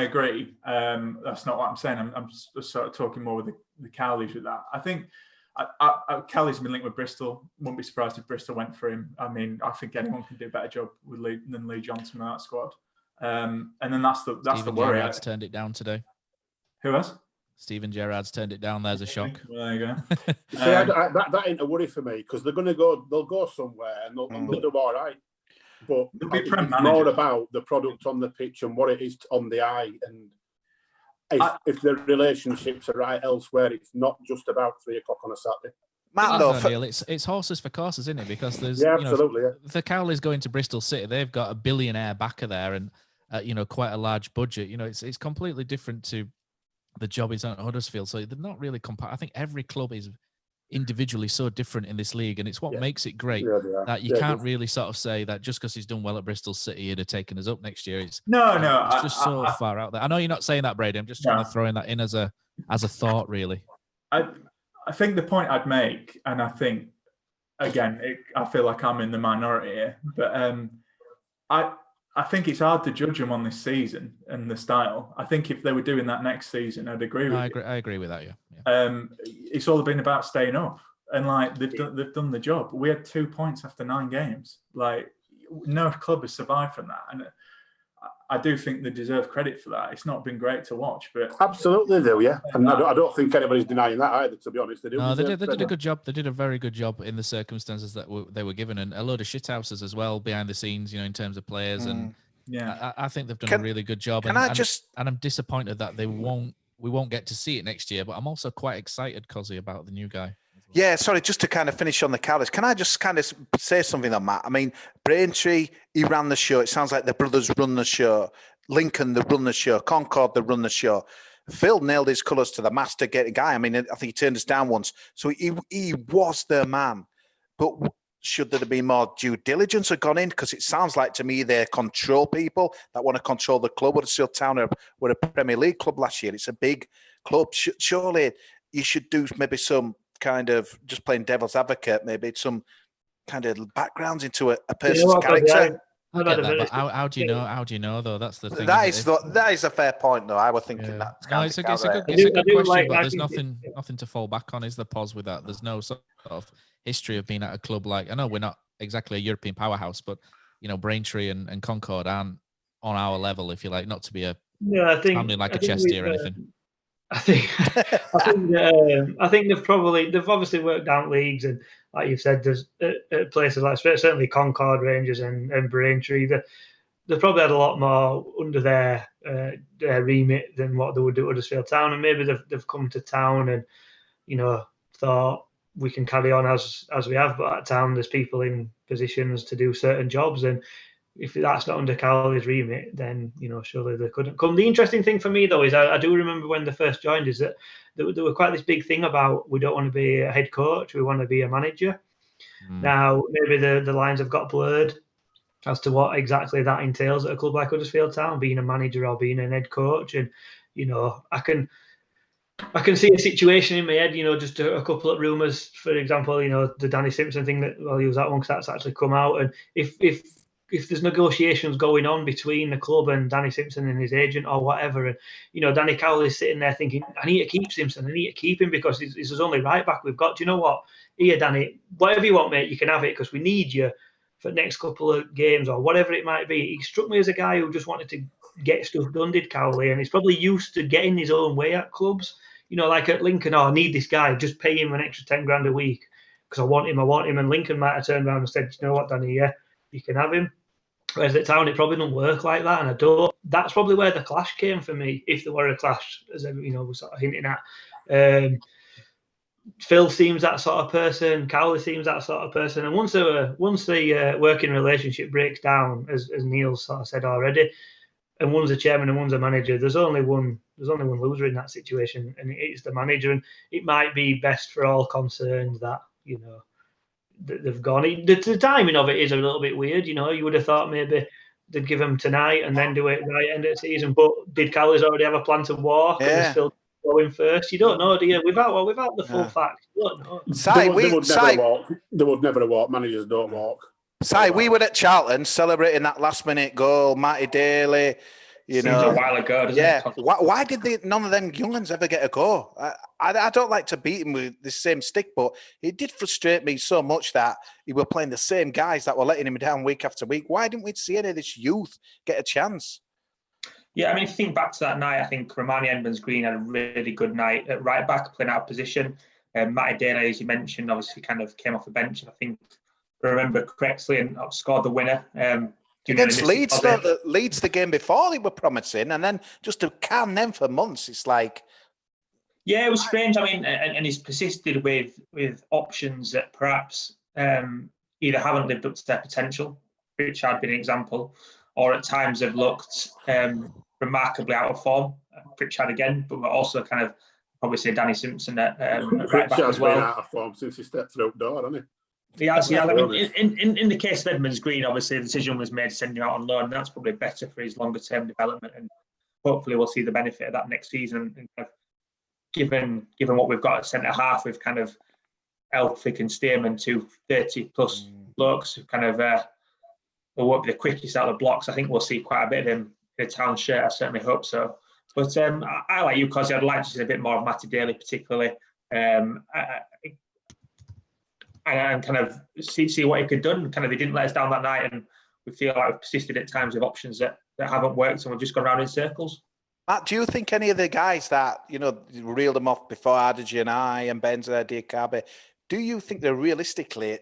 agree. That's not what I'm saying. I'm just sort of talking more with the Cowleys with that. I think Cowley's been linked with Bristol. Wouldn't be surprised if Bristol went for him. I mean, I think anyone can do a better job than Lee Johnson in that squad. And then that's the worry. Gerrard's turned it down today. Who has? Steven Gerrard's turned it down. There's a shock. Well, there you go. See, that ain't a worry for me because they're going to go. They'll go somewhere and they'll do all right. But it's more about the product on the pitch and what it is on the eye. And if the relationships are right elsewhere, it's not just about 3 o'clock on a Saturday. Neil, it's horses for courses, isn't it? Because there's absolutely. The Cowleys going to Bristol City, they've got a billionaire backer there, and quite a large budget. It's completely different to the job is at Huddersfield, so they're not really I think every club is individually so different in this league, and it's what makes it great that you can't really sort of say that just because he's done well at Bristol City, he'd have taken us up next year. It's just so far out there. I know you're not saying that, Brady. I'm just trying to throw in that in as a thought, really. I think the point I'd make, and I think again, I feel like I'm in the minority here, but I think it's hard to judge them on this season and the style. I think if they were doing that next season, I'd agree with you. I agree with that, yeah. It's all been about staying up. And, they've done the job. We had 2 points after 9 games. No club has survived from that. And I do think they deserve credit for that. It's not been great to watch, but... Absolutely they do, yeah. And I don't think anybody's denying that either, to be honest. They did a good job. They did a very good job in the circumstances that they were given, and a load of shithouses as well behind the scenes, in terms of players. And I think they've done a really good job. And I'm disappointed that we won't get to see it next year, but I'm also quite excited, Kosi, about the new guy. Yeah, sorry, just to kind of finish on the Cowleys, can I just kind of say something on that? I mean, Braintree, he ran the show. It sounds like the brothers run the show. Lincoln, they run the show. Concord, they run the show. Phil nailed his colours to the master guy. I mean, I think he turned us down once. So he was their man. But should there have been more due diligence have gone in? Because it sounds like to me they control people that want to control the club. Huddersfield Town were a Premier League club last year. It's a big club. Surely you should do maybe some kind of, just playing devil's advocate, maybe some kind of backgrounds into a person's character. I get that, but how do you know? How do you know though? That's the thing. That is a fair point, though. I was thinking that. No, it's a good question, but there's nothing to fall back on. Is the pause with that? There's no sort of history of being at a club like. I know we're not exactly a European powerhouse, but Braintree and Concord aren't on our level, if you like. Not to be sounding like a chesty or anything. I think they've obviously worked down leagues, and like you've said, there's places like certainly Concord, Rangers, and Braintree. They've probably had a lot more under their remit than what they would do at Huddersfield Town, and maybe they've come to town and thought we can carry on as we have. But at town, there's people in positions to do certain jobs, and if that's not under Cowley's remit, then surely they couldn't come. The interesting thing for me though is I do remember when they first joined is that there were quite this big thing about we don't want to be a head coach, we want to be a manager. Now maybe the lines have got blurred as to what exactly that entails at a club like Huddersfield Town, being a manager or being an head coach. And I can see a situation in my head, just a couple of rumours, for example, the Danny Simpson thing I'll use that one because that's actually come out. And if there's negotiations going on between the club and Danny Simpson and his agent or whatever, and Danny Cowley's sitting there thinking, I need to keep Simpson, I need to keep him because he's his only right back we've got. Do you know what? Here, Danny, whatever you want, mate, you can have it because we need you for the next couple of games or whatever it might be. He struck me as a guy who just wanted to get stuff done, did Cowley, and he's probably used to getting his own way at clubs. Like at Lincoln, I need this guy, just pay him an extra 10 grand a week because I want him. And Lincoln might have turned around and said, you know what, Danny, yeah, you can have him. Whereas at Town, it probably don't work like that, and that's probably where the clash came for me, if there were a clash, as we're sort of hinting at. Phil seems that sort of person, Cowley seems that sort of person, and once the working relationship breaks down, as Neil sort of said already, and one's a chairman and one's a manager, there's only one loser in that situation, and it's the manager. And it might be best for all concerned that they've gone. The timing of it is a little bit weird. You would have thought maybe they'd give them tonight and then do it right end of the season. But did Cowley's already have a plan to walk? Yeah. And they're still going first. You don't know, do you? Without the full facts, you don't know. They would never have walked. Managers don't walk. We were at Charlton celebrating that last-minute goal, Matty Daly. Seems a while ago, doesn't it? Why did none of them young'uns ever get a go? I don't like to beat him with the same stick, but it did frustrate me so much that he were playing the same guys that were letting him down week after week. Why didn't we see any of this youth get a chance? Yeah, I mean, if you think back to that night, I think Romani Edmonds-Green had a really good night at right back, playing out of position. Matty Daly, as you mentioned, obviously kind of came off the bench, and I think, if I remember correctly, and scored the winner. Against Leeds, Leeds the game before, they were promising, and then just to can them for months, it's like... Yeah, it was strange. I mean, and he's persisted with options that perhaps either haven't lived up to their potential, which had been an example, or at times have looked remarkably out of form. Pritchard again, but we're also kind of probably say Danny Simpson at right back as well. Been out of form since he stepped through the door, hasn't he? Yeah, I mean, in the case of Edmonds-Green, obviously the decision was made to send him out on loan, and that's probably better for his longer term development, and hopefully we'll see the benefit of that next season. And kind of given what we've got at centre half, with kind of Elphick and Stearman, 30 plus blokes who kind of will won't be the quickest out of the blocks. I think we'll see quite a bit of him in a Town shirt. I certainly hope so. But I like you, Kosi. I'd like to see a bit more of Matty Daly, particularly, and kind of see what he could do. Kind of, he didn't let us down that night, and we feel like we've persisted at times with options that haven't worked, and we've just gone around in circles. Matt, do you think any of the guys that reeled them off before, Adji and I and Benza, Diakabe, do you think they realistically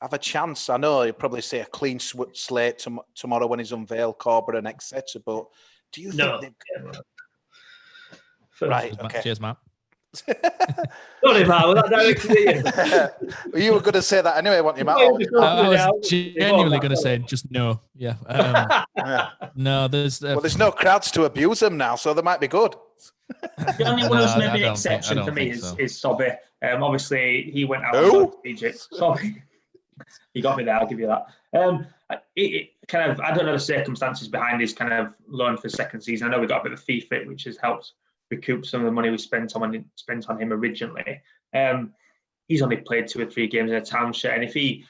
have a chance? I know you'll probably say a clean slate tomorrow when he's unveiled, Corberan, etc. But do you think? No. Right. Okay. Cheers, Matt. Sorry, Matt. Was that directed at you? You were going to say that anyway, weren't you, Matt? I was genuinely going to say just no. Yeah. No, there's no crowds to abuse them now, so they might be good. The only one who's maybe an exception for me is Sobby. Obviously, he went out to Egypt. Sobby. You got me there, I'll give you that. It kind of, I don't know the circumstances behind his kind of loan for second season. I know we got a bit of a fee for it, which has helped recoup some of the money we spent on him originally. he's only played 2 or 3 games in a town shirt, and if he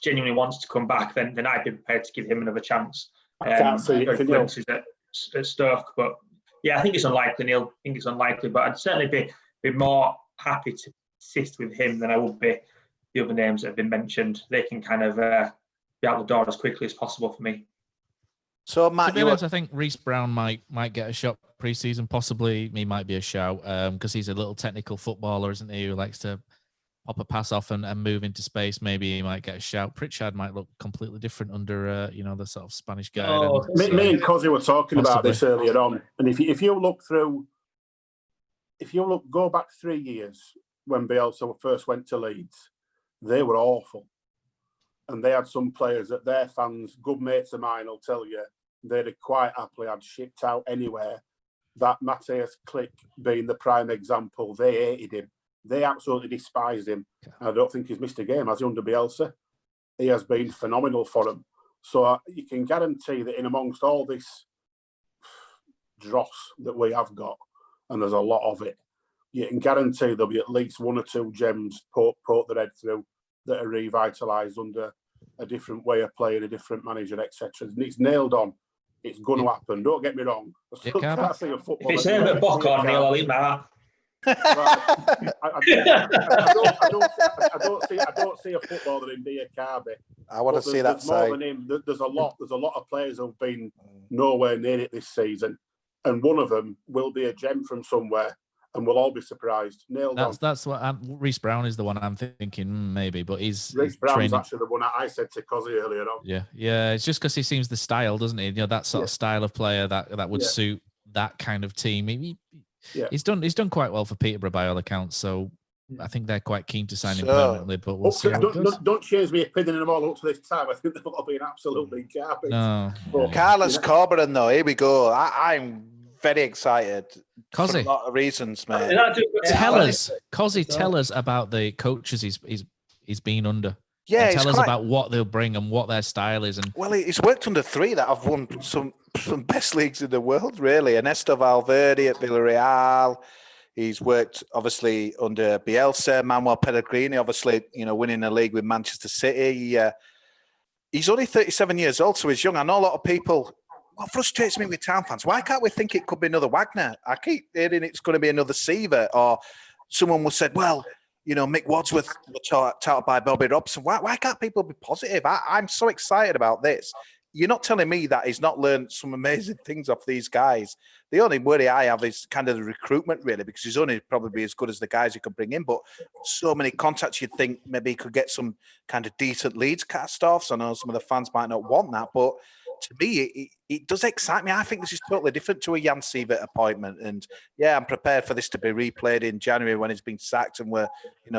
genuinely wants to come back, then I'd be prepared to give him another chance. I can't see it. Glimpses at Stoke, but yeah, I think it's unlikely, Neil. I think it's unlikely, but I'd certainly be more happy to assist with him than I would be the other names that have been mentioned. They can kind of be out the door as quickly as possible for me. So, Matt, to be honest, I think Reece Brown might get a shot pre-season. Possibly, he might be a shout because he's a little technical footballer, isn't he? Who likes to pop a pass off and move into space. Maybe he might get a shout. Pritchard might look completely different under the sort of Spanish guy. Me and Kosi were talking about this earlier on, and if you go back 3 years when Bielsa first went to Leeds, they were awful. And they had some players that their fans, good mates of mine, will tell you, they'd have quite happily had shipped out anywhere. That Matthias Klick being the prime example, they hated him. They absolutely despised him. I don't think he's missed a game, has he, under Bielsa? He has been phenomenal for them. So you can guarantee that in amongst all this dross that we have got, and there's a lot of it, you can guarantee there'll be at least 1 or 2 gems poke their head through that are revitalised under a different way of playing, a different manager, etc. And it's nailed on. It's going to happen. Don't get me wrong. I still can't see a football. If it's Herbert Bock on, Neil, I'll eat my I don't see a footballer in Dia Carby. I want to see that more than him. There's a lot of players who've been nowhere near it this season, and one of them will be a gem from somewhere, and we'll all be surprised. That's what Reece Brown is the one I'm thinking maybe, but Reece Brown's actually the one I said to Kosi earlier on. Yeah. It's just because he seems the style, doesn't he? That sort of style of player that would suit that kind of team. He's done quite well for Peterborough by all accounts, so I think they're quite keen to sign him permanently. But we'll see. Don't change my opinion of them all up to this time. I think they've all been absolutely garbage. No. Carlos Corberan, though, here we go. I'm very excited. Kosi, for a lot of reasons, mate. Tell us about the coaches he's been under. Yeah, tell us about what they'll bring and what their style is. And well, he's worked under 3 that have won some best leagues in the world, really. Ernesto Valverde at Villarreal. He's worked obviously under Bielsa, Manuel Pellegrini, obviously, winning a league with Manchester City. He's only 37 years old, so he's young. I know a lot of people. What frustrates me with town fans, why can't we think it could be another Wagner? I keep hearing it's going to be another Seaver, or someone was said, well, Mick Wadsworth was touted by Bobby Robson. Why can't people be positive? I'm so excited about this. You're not telling me that he's not learned some amazing things off these guys. The only worry I have is kind of the recruitment, really, because he's only probably as good as the guys he could bring in. But so many contacts, you'd think maybe he could get some kind of decent Leeds cast-offs. I know some of the fans might not want that, but to me, it does excite me. I think this is totally different to a Jan Sievert appointment. And yeah, I'm prepared for this to be replayed in January when he's been sacked and we're,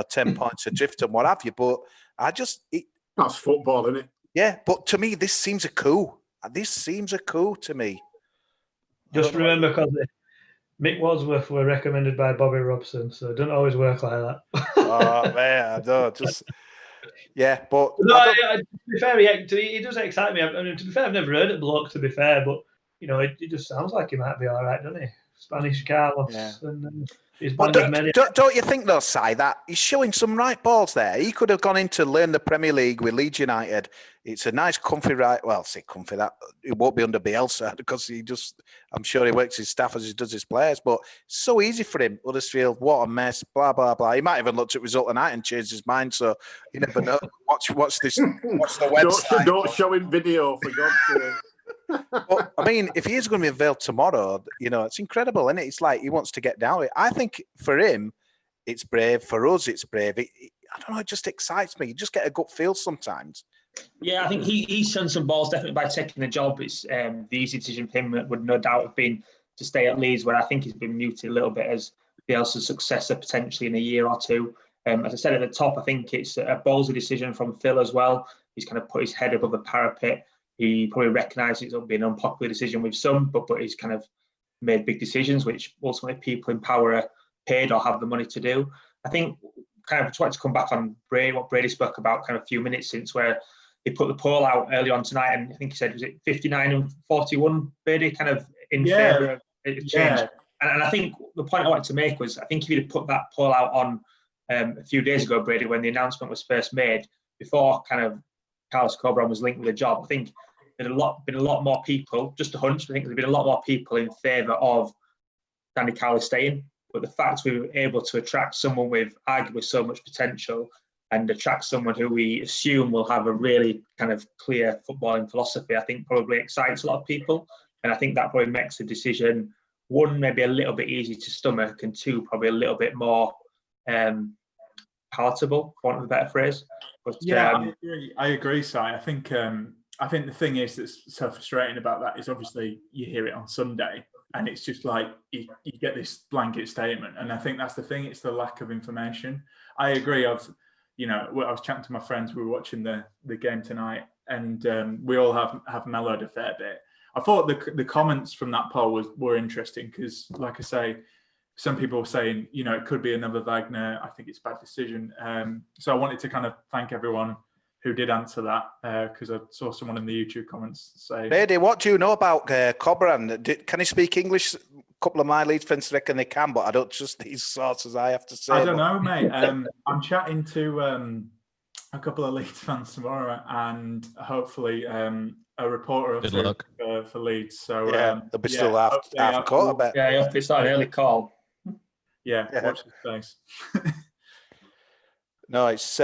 10 points adrift and what have you. But that's football, isn't it? Yeah, but to me, this seems a coup. This seems a coup to me. Just remember, because Mick Wadsworth were recommended by Bobby Robson, so it doesn't always work like that. Oh, man, I don't just... Yeah, but... No, to be fair, he does excite me. I mean, to be fair, I've never heard of bloke, to be fair, but, it just sounds like he might be all right, doesn't he? Spanish Carlos. Yeah. And don't you think, though, Si, that he's showing some right balls there? He could have gone in to learn the Premier League with Leeds United. It's a nice, comfy right. Well, say comfy, that it won't be under Bielsa because I'm sure he works his staff as he does his players, but it's so easy for him. Huddersfield, what a mess, blah, blah, blah. He might even looked at result tonight and changed his mind, so you never know. Watch the website. Don't show him video, for God's sake. But, I mean, if he is going to be available tomorrow, it's incredible, isn't it? It's like he wants to get down. I think for him, it's brave. For us, it's brave. I don't know, it just excites me. You just get a gut feel sometimes. Yeah, I think he's shown some balls definitely by taking the job. It's the easy decision for him would no doubt have been to stay at Leeds, where I think he's been muted a little bit as Bielsa's successor potentially in a year or two. As I said at the top, I think it's a ballsy decision from Phil as well. He's kind of put his head above the parapet. He probably recognises it'll be an unpopular decision with some, but he's kind of made big decisions, which ultimately people in power are paid or have the money to do. I think kind of trying to come back on what Brady spoke about kind of a few minutes since, where he put the poll out early on tonight, and I think he said, was it 59 and 41, Brady, kind of in favour of change. And I think the point I wanted to make was, I think if he'd put that poll out on a few days ago, Brady, when the announcement was first made, before kind of Carlos Corberan was linked with a job, I think there's been a lot more people, just a hunch, I think there's been a lot more people in favour of Andy Cowley staying. But the fact we were able to attract someone with arguably so much potential and attract someone who we assume will have a really kind of clear footballing philosophy, I think probably excites a lot of people. And I think that probably makes the decision, one, maybe a little bit easy to stomach, and two, probably a little bit more palatable, for want of a better phrase. But I agree, Si. I think the thing is that's so frustrating about that is obviously you hear it on Sunday and it's just like you get this blanket statement, and I think that's the thing. It's the lack of information. I agree. I was chatting to my friends. We were watching the game tonight, and we all have mellowed a fair bit. I thought the comments from that poll were interesting because, like I say, some people were saying, it could be another Wagner. I think it's a bad decision. So I wanted to kind of thank everyone who did answer that because I saw someone in the YouTube comments say... Brady, what do you know about Corberan? Can he speak English? A couple of my Leeds friends reckon they can, but I don't trust these sources, I have to say. I don't know, mate. I'm chatting to a couple of Leeds fans tomorrow and hopefully a reporter or two for Leeds. So they'll be still half a quarter, I bet. Yeah, it's not an early call. Yeah, watch this space. No, it's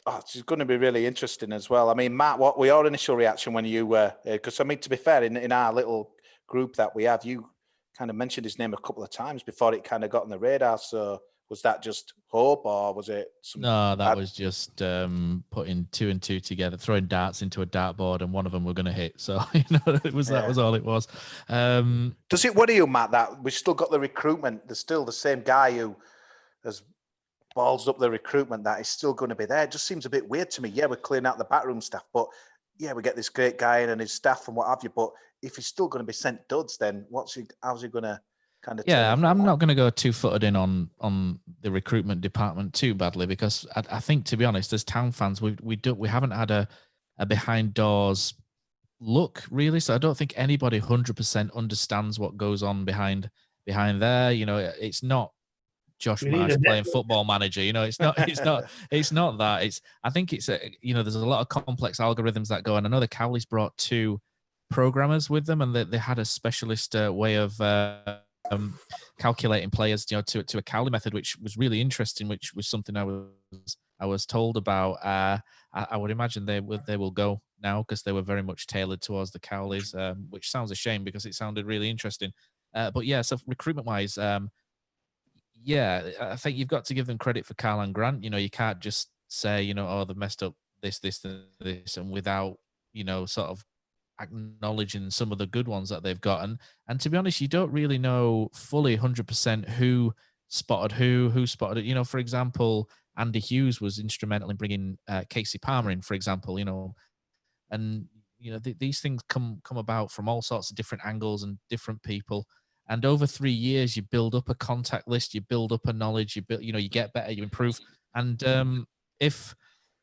it's going to be really interesting as well. I mean, Matt, what were your initial reaction when you were? Because I mean, to be fair, in our little group that we have, you kind of mentioned his name a couple of times before it kind of got on the radar. So was that just hope, or was it? No, that was just putting two and two together, throwing darts into a dartboard, and one of them were going to hit. So that was all it was. Does it worry you, Matt, that we've still got the recruitment? There's still the same guy who has balls up the recruitment that is still going to be there. It just seems a bit weird to me. Yeah, we're clearing out the backroom staff, but yeah, we get this great guy in and his staff and what have you. But if he's still going to be sent duds, then how's he going to kind of? Yeah, I'm not going to go 2-footed in on the recruitment department too badly, because I think, to be honest, as Town fans, we haven't had a behind doors look really. So I don't think anybody 100% understands what goes on behind there. It's not Josh Marsh playing Football Manager. It's not that. I think it's there's a lot of complex algorithms that go on. I know the Cowleys brought 2 programmers with them, and they had a specialist way of calculating players, to a Cowley method, which was really interesting, which was something I was told about. I would imagine they will go now because they were very much tailored towards the Cowleys, which sounds a shame because it sounded really interesting. But yeah, so recruitment wise, yeah, I think you've got to give them credit for Carl and Grant. You can't just say, they've messed up this, and without, sort of acknowledging some of the good ones that they've got. And to be honest, you don't really know fully 100% who spotted who spotted it. For example, Andy Hughes was instrumental in bringing Casey Palmer in, for example, and, these things come about from all sorts of different angles and different people. And over 3 years, you build up a contact list, you build up a knowledge, you get better, you improve. And if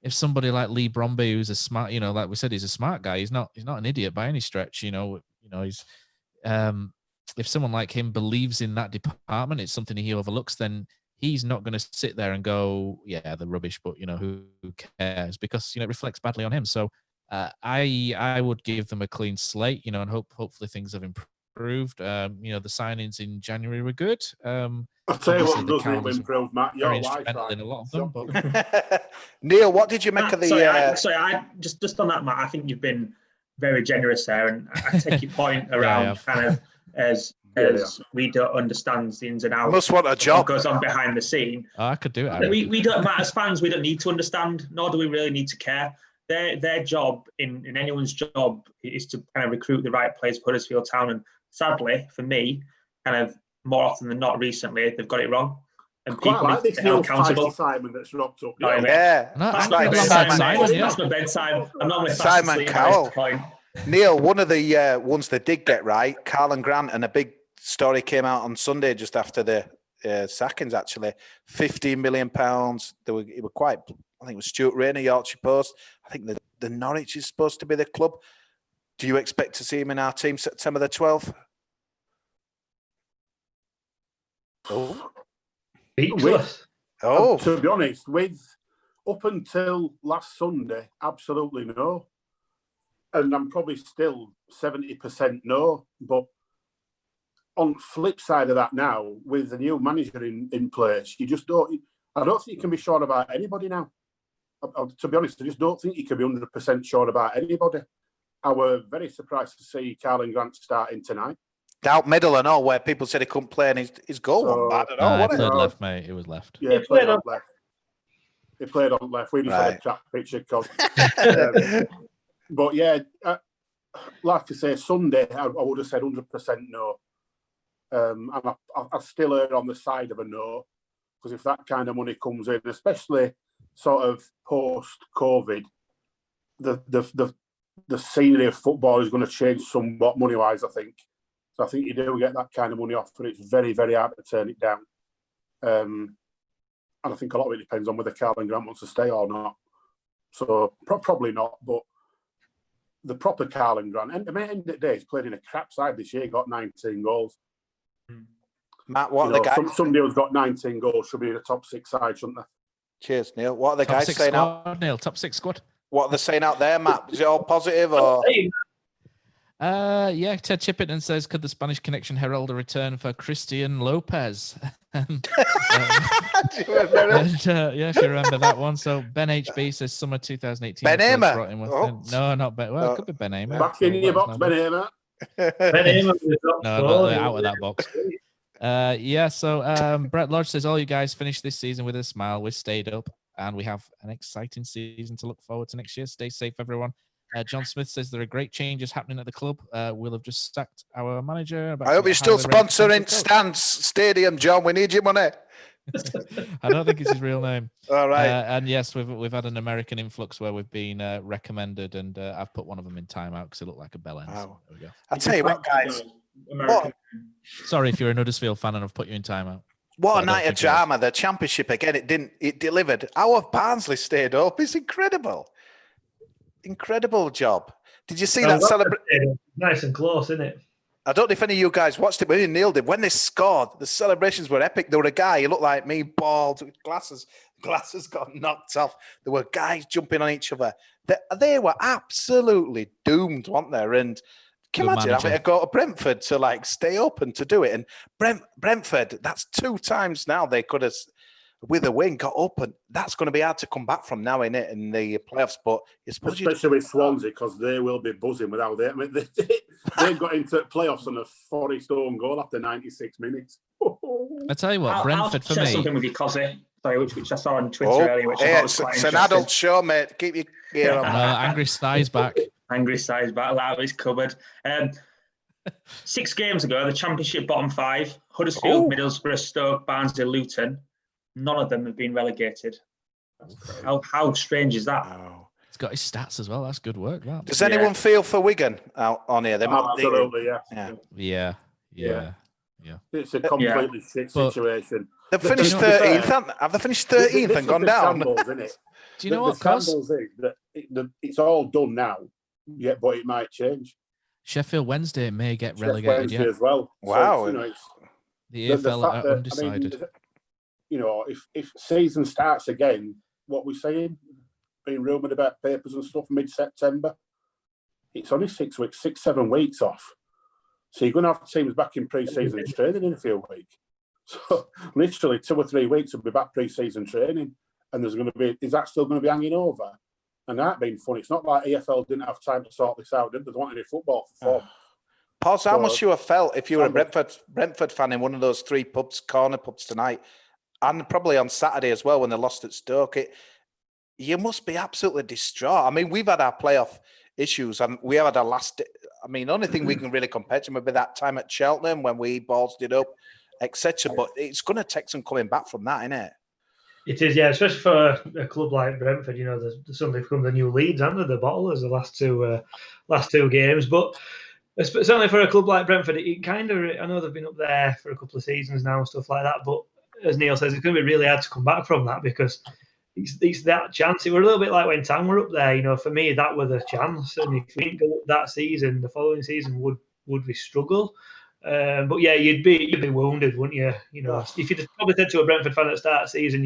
somebody like Lee Bromby, who's a smart, like we said, he's a smart guy. He's not an idiot by any stretch. He's if someone like him believes in that department, it's something he overlooks. Then he's not going to sit there and go, yeah, they're rubbish, but who cares? Because it reflects badly on him. So I would give them a clean slate, and hopefully things have improved. The signings in January were good. I'll tell you what doesn't improve, Matt. Your instrumental in a lot of them. But... Neil, what did you make of the? Sorry, just on that, Matt. I think you've been very generous there, and I take your point around kind of as we don't understand the ins and outs. Must want a job. What goes on behind the scene. Oh, I could do it. We don't, Matt, as fans, we don't need to understand, nor do we really need to care. Their job in anyone's job is to kind of recruit the right players for Huddersfield Town, and sadly for me, kind of more often than not recently, they've got it wrong. And quite like this new accountable Simon that's rocked up. Yeah, that's my bedtime. I'm not with Simon Cowell. Neil, one of the ones they did get right, Carl and Grant, and a big story came out on Sunday just after the sackings. Actually, £15 million. They were quite. I think it was Stuart Rayner, Yorkshire Post. I think the Norwich is supposed to be the club. Do you expect to see him in our team September the 12th? Oh, speechless. Oh, to be honest, up until last Sunday, absolutely no. And I'm probably still 70% no. But on the flip side of that now, with the new manager in place, I don't think you can be sure about anybody now. To be honest, I just don't think you can be 100% sure about anybody. I was very surprised to see Carlin Grant starting tonight. Out middle and all, where people said he couldn't play, and his goal wasn't bad at all. He played left, mate. It was left. Yeah, he played on left. He played on left. We just had a crap picture. But yeah, like I say, Sunday, I would have said 100% no. And I still err on the side of a no, because if that kind of money comes in, especially sort of post-COVID, the scenery of football is going to change somewhat money-wise, I think. So I think you do get that kind of money off, but it's very, very hard to turn it down. And I think a lot of it depends on whether Carlin Grant wants to stay or not. So probably not, but the proper Carlin Grant, and at the end of the day, he's played in a crap side this year, got 19 goals. Matt, what are the guys? Somebody who's got 19 goals should be in the top 6 side, shouldn't they? Cheers, Neil. What are the guys saying out? Neil, top 6 squad. What are they saying out there, Matt? Is it all positive or? Yeah, Ted Chippington says, could the Spanish connection herald a return for Christian Lopez? Do you remember it? Yeah, if you remember that one. So Ben HB says summer 2018. Ben Hamer? Oh. No, not Ben. Well, it could be Ben Hamer. Back in your box, Ben Hamer. Ben Hamer no, out of that box. Yeah, so Brett Lodge says, all you guys finished this season with a smile. We stayed up and we have an exciting season to look forward to next year. Stay safe, everyone. John Smith says there are great changes happening at the club. We'll have just sacked our manager. I hope you're still sponsoring Stans Stadium, John. We need your money. I don't think it's his real name. All right. And yes, we've had an American influx where we've been recommended, and I've put one of them in timeout because it looked like a bell end. Wow. There we go. I'll tell you what, guys. Sorry if you're a Huddersfield fan and I've put you in timeout. What a night of drama. The Championship, again, it delivered. How have Barnsley stayed up? It's incredible. Incredible job. Did you see that celebration? Nice and close, isn't it? I don't know if any of you guys watched it, but Neil did. When they scored, the celebrations were epic. There were a guy, he looked like me, bald, with glasses. Glasses got knocked off. There were guys jumping on each other. They were absolutely doomed, weren't they? And can you imagine having to go to Brentford to stay up and to do it? And Brentford, that's 2 times now they could have, with a win, got up, and that's going to be hard to come back from now, innit, in the playoffs. But especially with Swansea, because they will be buzzing without it. I mean, they got into playoffs on a 40-stone goal after 96 minutes. I tell you what, Brentford for me. Something with your Kosi, which I saw on Twitter earlier. Which it's an adult show, mate. Keep your gear on. Angry Sty's back. Angry Sty's back. Larry's covered. 6 games ago, the Championship bottom 5: Huddersfield, Middlesbrough, Stoke, Barnsley, Luton. None of them have been relegated. How strange is that? Oh. He's got his stats as well. That's good work. That. Does anyone feel for Wigan out on here? Absolutely, yeah. It's a completely shit situation. They've finished 13th. Have they finished 13th and gone down? Isn't it? Do you know what? The shambles is that it's all done now, but it might change. Sheffield Wednesday may get relegated. Wednesday as well. Wow. So, the EFL are undecided. If season starts again, what we're saying, being rumoured about papers and stuff mid-September, it's only 6-7 weeks off. So you're going to have teams back in pre-season training in a few weeks. So literally 2 or 3 weeks will be back pre-season training, and is that still going to be hanging over? And that being fun. It's not like EFL didn't have time to sort this out. They want any football for fun. Paul, how must you have felt if you were a Brentford fan in one of those 3 corner pubs tonight? And probably on Saturday as well when they lost at Stoke. You must be absolutely distraught. I mean, we've had our playoff issues and we have had our last... I mean, the only thing we can really compare to maybe that time at Cheltenham when we ballsed it up, etc. But it's going to take some coming back from that, isn't it? It is, yeah, especially for a club like Brentford. They've suddenly become the new Leeds, haven't they? The bottlers, the last two games. But certainly for a club like Brentford, it kind of... I know they've been up there for a couple of seasons now and stuff like that, but as Neil says, it's going to be really hard to come back from that because it's that chance. It were a little bit like when Tang were up there. For me, that was a chance. And if we didn't go up that season, the following season would we struggle? But yeah, you'd be wounded, wouldn't you? You know, if you'd probably said to a Brentford fan at the start of the season,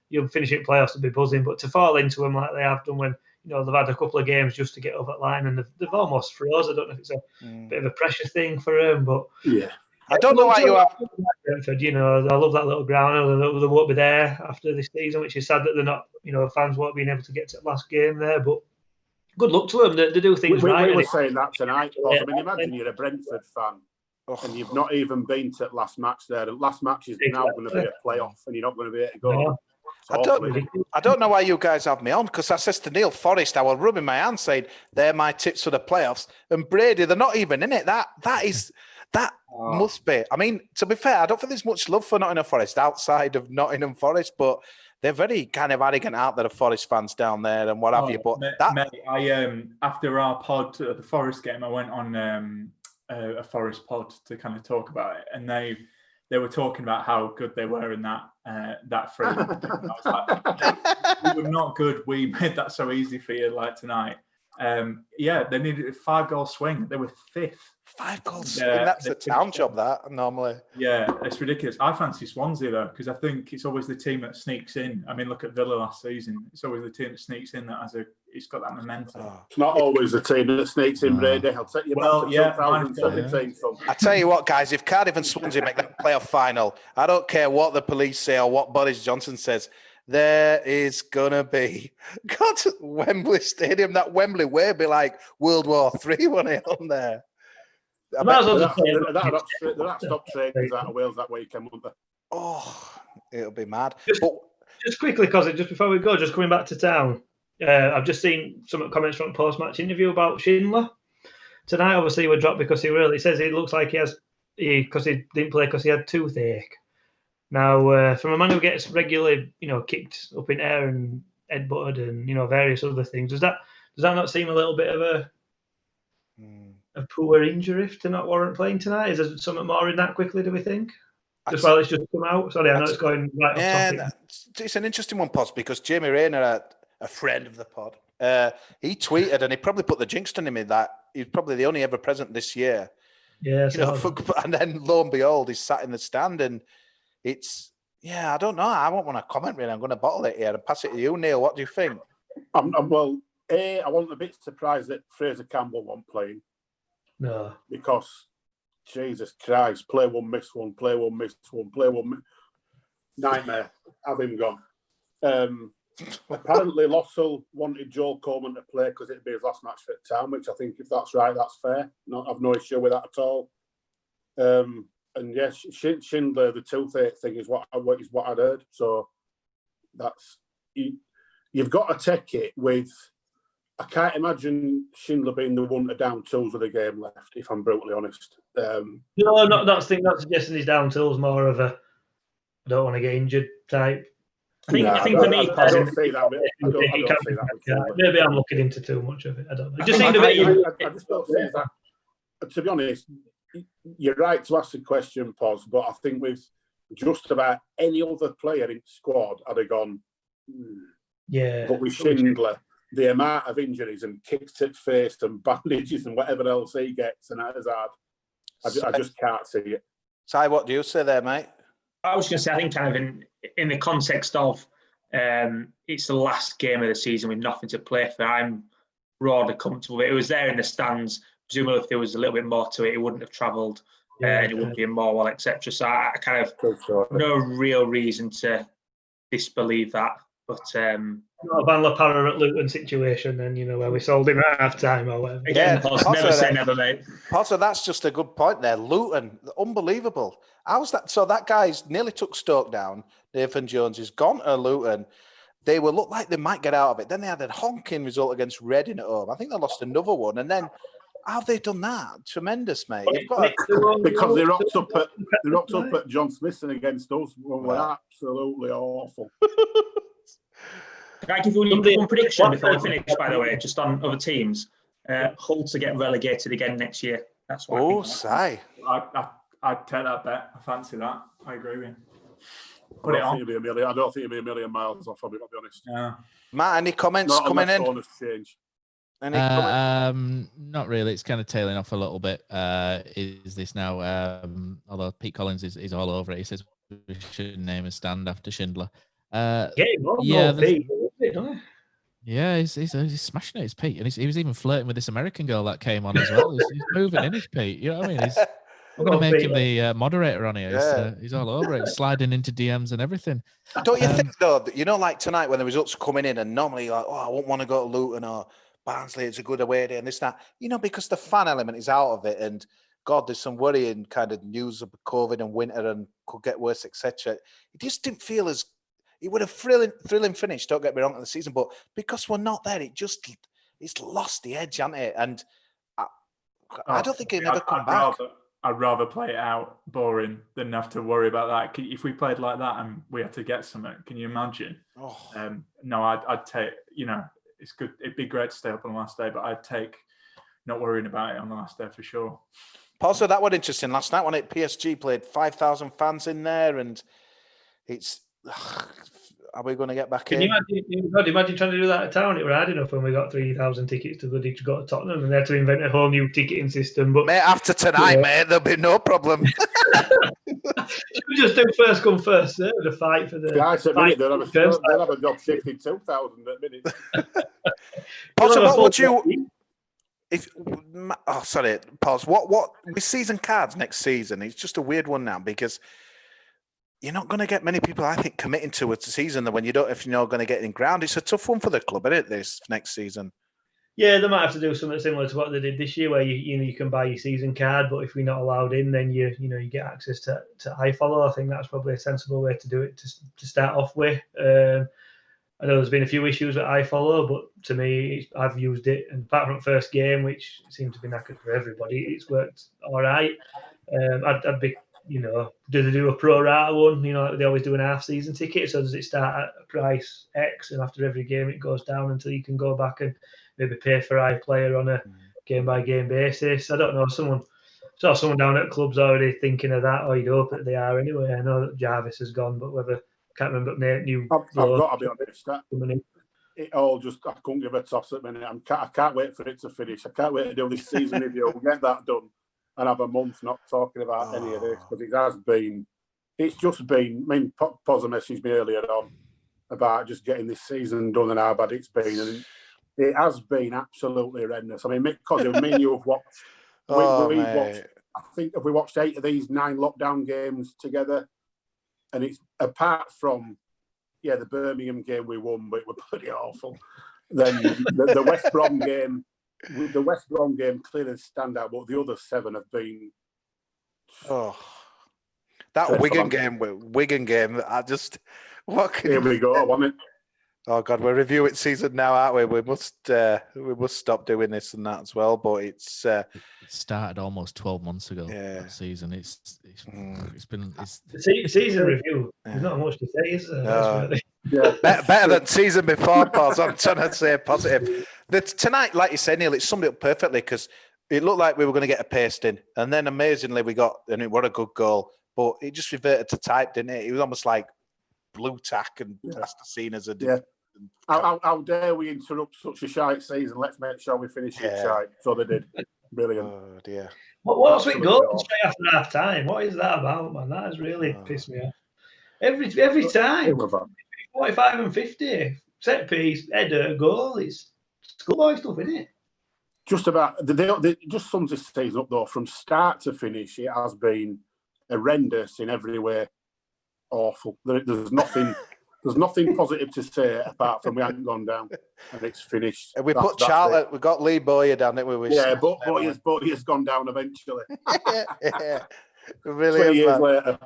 you'll finish it playoffs and be buzzing. But to fall into them like they have done when they've had a couple of games just to get over that line and they've almost froze. I don't know if it's a bit of a pressure thing for them, but yeah. I don't know why you have. Brentford, I love that little ground. They won't be there after this season, which is sad that they're not. Fans won't be able to get to the last game there, but good luck to them. They do things right. We were saying that tonight. I mean, imagine you're a Brentford fan and you've not even been to the last match there. The last match is now going to be a playoff, and you're not going to be able to go. No. I don't know why you guys have me on, because I says to Neil Forrest, I was rubbing my hands saying they're my tips for the playoffs, and Brady, they're not even in it. That must be. I mean, to be fair, I don't think there's much love for Nottingham Forest outside of Nottingham Forest, but they're very kind of arrogant out there, the Forest fans down there and what have you. But mate, I after our pod, the Forest game, I went on a Forest pod to kind of talk about it, and they were talking about how good they were in that frame. I was like, we were not good. We made that so easy for you, like tonight. They needed a 5-goal swing. They were 5th. 5-goal swing. That's a town job, that normally. Yeah, it's ridiculous. I fancy Swansea though, because I think it's always the team that sneaks in. I mean, look at Villa last season. It's always the team that sneaks in that it's got that momentum. It's not always the team that sneaks in, Brady. I'll take you back to 2017. I tell you what, guys, if Cardiff and Swansea make that playoff final, I don't care what the police say or what Boris Johnson says. There is gonna be Wembley Stadium. That Wembley way be like World War III when it on there. They're not stop trains out of Wales that weekend, won't they? Oh, it'll be mad. Just quickly, Kosi, just before we go, just coming back to town, I've just seen some comments from a post-match interview about Schindler tonight. Obviously, he was dropped because he says it looks like because he didn't play because he had toothache. Now, from a man who gets regularly, kicked up in air and headbutted and various other things, does that not seem a little bit of a poor injury to not warrant playing tonight? Is there something more in that quickly, do we think? Just while it's just come out? Sorry, I know it's going right off topic. It's an interesting one, Pods, because Jamie Rayner, a friend of the pod, he tweeted, and he probably put the jinx on him in that he's probably the only ever present this year. Yeah. And then lo and behold, he's sat in the stand, and it's, I don't know. I won't want to comment really. I'm going to bottle it here and pass it to you, Neil. What do you think? I wasn't a bit surprised that Fraser Campbell wasn't playing. No. Because, Jesus Christ, play one, miss one, play one, miss one, play one. Nightmare. Have him gone. Apparently, Lossell wanted Joel Coleman to play because it'd be his last match for the town, which I think, if that's right, that's fair. I've no issue with that at all. And yes, Schindler, the toothache thing is what I'd heard. So that's you've got to take it with. I can't imagine Schindler being the one to down tools with the game left, if I'm brutally honest. No, not suggesting he's down tools, more of a I don't want to get injured type. I think for me, I don't see that. Maybe I'm looking into too much of it. I don't know. I just don't see that. To be honest, you're right to ask the question, Pos, but I think with just about any other player in the squad, I'd have gone. Yeah. But with Schindler, the amount of injuries and kicks to the face and bandages and whatever else he gets, and that is hard. I just can't see it. Si, what do you say there, mate? I was going to say, I think kind of in the context of it's the last game of the season with nothing to play for, I'm rather comfortable. It was there in the stands. Presumably, if there was a little bit more to it, it wouldn't have travelled and it wouldn't be in Millwall, etc. So I kind of no real reason to disbelieve that. But not a Van La Parra at Luton situation, then where we sold him at half time or whatever. Again, never say never, mate. Potter, that's just a good point there. Luton, unbelievable. How's that? So that guy's nearly took Stoke down. Nathan Jones is gone to Luton. They will look like they might get out of it. Then they had a honking result against Reading at home. I think they lost another one, and then. How have they done that? Tremendous, mate. Because they rocked up at John Smithson against us. We're absolutely awful. Can I give you one prediction before we finish, by the way, just on other teams? Hull to get relegated again next year. That's what I think. Si. I'd take that bet. I fancy that. I agree with you. I don't think it'll be a million miles off of it, I'll be honest. Yeah. Matt, any comments coming in? Any comment? Not really. It's kind of tailing off a little bit. Is this now? Although Pete Collins is all over it. He says we should name a stand after Schindler. Yeah, he's smashing it. It's Pete, and he was even flirting with this American girl that came on as well. He's moving in, is Pete. You know what I mean? I'm going to make him the moderator on here. Yeah. He's all over it. He's sliding into DMs and everything. Don't you think, though, that, like tonight when the results are coming in and normally you're like, oh, I won't want to go to Luton or Barnsley, it's a good away day and this, that. Because the fan element is out of it. And, God, there's some worrying kind of news of COVID and winter and could get worse, etc. It just didn't feel as... It would have thrilling finish, don't get me wrong, in the season. But because we're not there, it's lost the edge, hasn't it? And I don't think it'll never come back. I'd rather play it out boring than have to worry about that. If we played like that and we had to get something, can you imagine? No, I'd take, it's good. It'd be great to stay up on the last day, but I'd take not worrying about it on the last day for sure. Also, that was interesting last night when PSG played 5,000 fans in there, and it's... Are we going to get back Can in? Imagine trying to do that at Town? It were hard enough when we got 3,000 tickets to go to Tottenham, and they had to invent a whole new ticketing system. But mate, after tonight, mate, there'll be no problem. We just do first come first serve, the fight for the. They'll have a job shift in 2,000 at minute. Potter, what would you? Sorry, pause. What with season cards next season? It's just a weird one now because you're not going to get many people, I think, committing to a season that if you're not going to get in ground. It's a tough one for the club, isn't it, this next season? Yeah, they might have to do something similar to what they did this year, where you can buy your season card, but if we're not allowed in, then you get access to iFollow. I think that's probably a sensible way to do it to start off with. I know there's been a few issues with iFollow, but to me, I've used it, and apart from the first game, which seemed to be knackered for everybody, it's worked all right. I'd be, do they do a pro rata one? Like they always do an half season ticket. So does it start at a price X, and after every game it goes down until you can go back and maybe pay for iPlayer on a game by game basis? I don't know. Saw someone down at clubs already thinking of that, or you'd hope that they are anyway. I know that Jarvis has gone, but can't remember the new. I've got to be honest. It all just, I couldn't give a toss at the minute. I can't wait for it to finish. I can't wait to do this season review. We'll get that done and have a month not talking about any of this, because it's just been, Pozza messaged me earlier on about just getting this season done and how bad it's been. And it has been absolutely horrendous. I mean, because me and you have watched, watched, I think we watched 8 of these 9 lockdown games together. And it's apart from, the Birmingham game we won, but it was pretty awful. Then the West Brom game, clearly stand out, but the other 7 have been. That Wigan game. I just Here we go, wasn't it? Oh God, we're reviewing season now, aren't we? We must stop doing this and that as well. But it's it started almost 12 months ago. Yeah. That season. It's been season review. There's not much to say, is there? No. Better than season before, Paz. I'm trying to say positive. Tonight, like you said, Neil, it summed it up perfectly because it looked like we were going to get a pasting, and then amazingly we got, and it was a good goal, but it just reverted to type, didn't it? It was almost like blue tack and plasticine as a. Yeah. How dare we interrupt such a shite season? Let's make sure we finish it shite. So they did. Brilliant. Oh dear. What's with goals straight after half time? What is that about, man? That has really pissed me off. Every time. 45 and 50. Set piece, header, goal. It's schoolboy stuff, isn't it? Just about. Just sums this season up, though. From start to finish, it has been horrendous in every way. Awful. There's nothing. There's nothing positive to say apart from we haven't gone down and it's finished. We put Charlotte. We got Lee Bowyer down, didn't we? But he has gone down eventually. Really, 20 years later.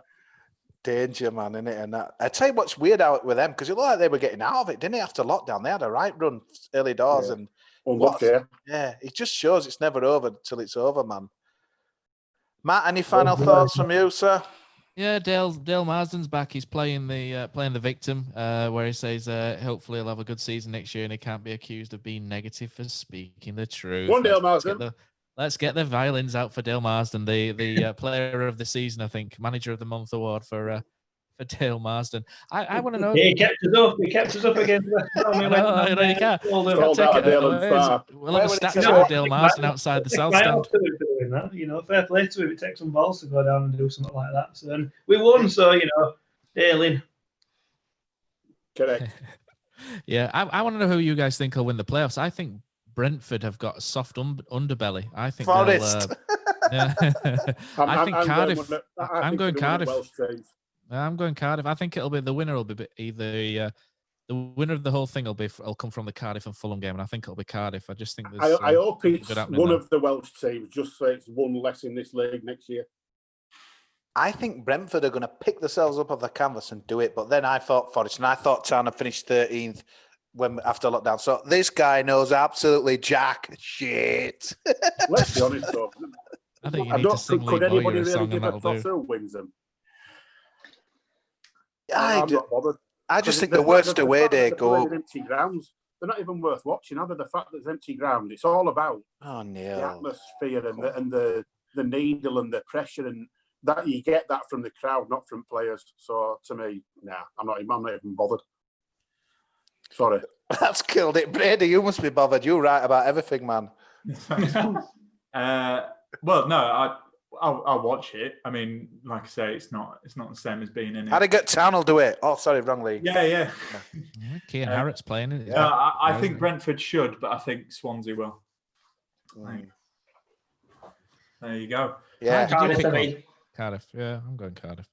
Danger, man, isn't it? And that, I tell you what's weird out with them, because it looked like they were getting out of it, didn't it? After lockdown, they had a right run early doors, and it just shows it's never over till it's over, man. Matt, any final thoughts from you, sir? Yeah, Dale Marsden's back. He's playing the victim, where he says hopefully he'll have a good season next year and he can't be accused of being negative for speaking the truth. Dale Marsden. Let's get the violins out for Dale Marsden, the player of the season, I think, manager of the month award for for Dale Marsden. I want to know. He kept us up. He kept us up against West Brom. You can't take it away. We'll have a statue of Dale Marsden outside the South Stand. You know, fair play to him. It takes some balls to go down and do something like that. So, and we won, so, you know, Dale in. Correct. Yeah, I want to know who you guys think will win the playoffs. I think Brentford have got a soft underbelly. I think Forest. Yeah. I think Cardiff. I'm going Cardiff. I'm going Cardiff. I think the winner will be either the winner of the whole thing will come from the Cardiff and Fulham game, and I think it'll be Cardiff. I just think there's. I hope it's one of the Welsh teams, just so it's one less in this league next year. I think Brentford are going to pick themselves up off the canvas and do it, but then I thought Forest, and I thought Town had finished 13th after lockdown. So this guy knows absolutely jack shit. Let's be honest, though. I think you need to sing Lee Bowyer a song, and that'll do. Who wins them? I'm not bothered. I just think the worst away day go. Empty grounds. They're not even worth watching. Other the fact that it's empty ground, it's all about the atmosphere and the needle and the pressure, and that you get that from the crowd, not from players. So to me, I'm not even bothered. Sorry, that's killed it, Brady. You must be bothered. You're right about everything, man. Well, no, I'll watch it. I mean, like I say, it's not the same as being in it. Harrogate Town will do it. Oh, sorry, wrong league. Yeah. Kean Harrett's playing it. Yeah, I think Brentford should, but I think Swansea will. There you go. Yeah, Cardiff. Yeah, I'm going Cardiff.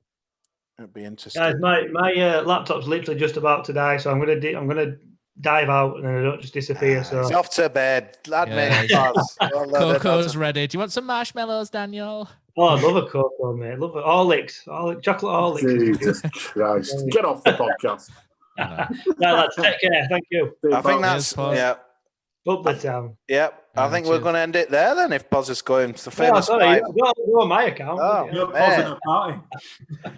It'd be interesting. Guys, my laptop's literally just about to die, so I'm gonna dive out and then I don't just disappear. So he's off to bed. Lad, mate. Coco's ready. Do you want some marshmallows, Daniel? Oh, I love a cocoa, mate. Love it. Horlicks, chocolate Horlicks. Jesus Christ! Get off the podcast. No, lads, take care. Thank you. I think that's Up the town. Yep. I think we're going to end it there then. If Poz is going to famous. Go on my account. Oh, you're pausing a party.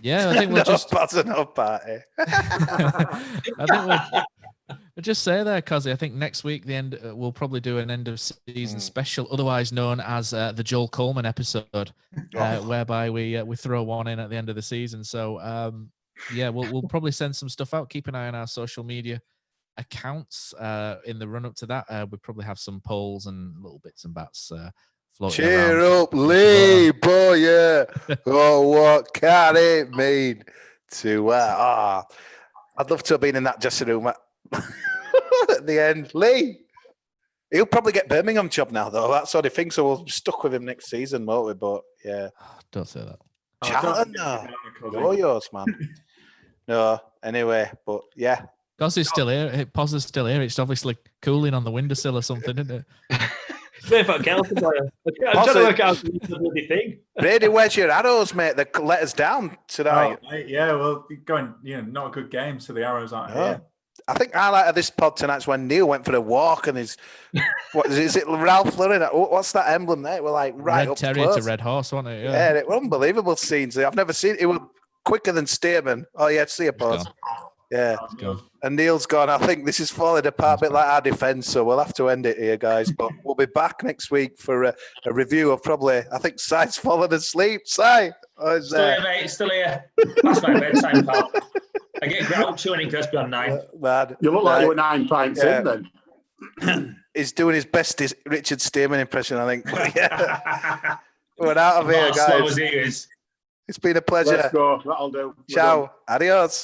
Yeah, I think we'll just pausing a party. I think we'll just say there, Kosi. I think next week we'll probably do an end of season special, otherwise known as the Joel Coleman episode, whereby we throw one in at the end of the season. So we'll probably send some stuff out. Keep an eye on our social media accounts in the run up to that. We'll probably have some polls and little bits and bats floating Cheer around. up, Lee Bowyer. Oh, what can it mean to I'd love to have been in that dressing room at the end. Lee, he'll probably get Birmingham job now, though. That sort of thing. So we'll be stuck with him next season, won't we? But don't say that. Charlton, you're yours, man. No, anyway, but yeah. Kosi's still here. Poz is still here. It's obviously cooling on the windowsill or something, isn't it? I'm trying to work out the bloody thing. Brady, where's your arrows, mate? They let us down tonight. Yeah, well, going, not a good game, so the arrows aren't here. I think highlight of this pod tonight's when Neil went for a walk and is it Ralph Lauren? What's that emblem there? We're like right red up terrier close. to red horse, wasn't it? Yeah, it were unbelievable scenes. I've never seen it. It was quicker than Stearman. Oh yeah, see a pause. Yeah, and Neil's gone. I think this is falling apart a bit like our defence, so we'll have to end it here, guys. But we'll be back next week for a review of probably, I think Si's fallen asleep. Si? Still here, mate. Still here. That's my bedtime, pal. I get grouchy when it goes beyond 9. Man. You look like you were 9 pints in then. He's doing his best Richard Stearman impression, I think. But yeah. We're out of here, guys. Slow as he is. It's been a pleasure. Let's go. That'll do. Ciao. Adios.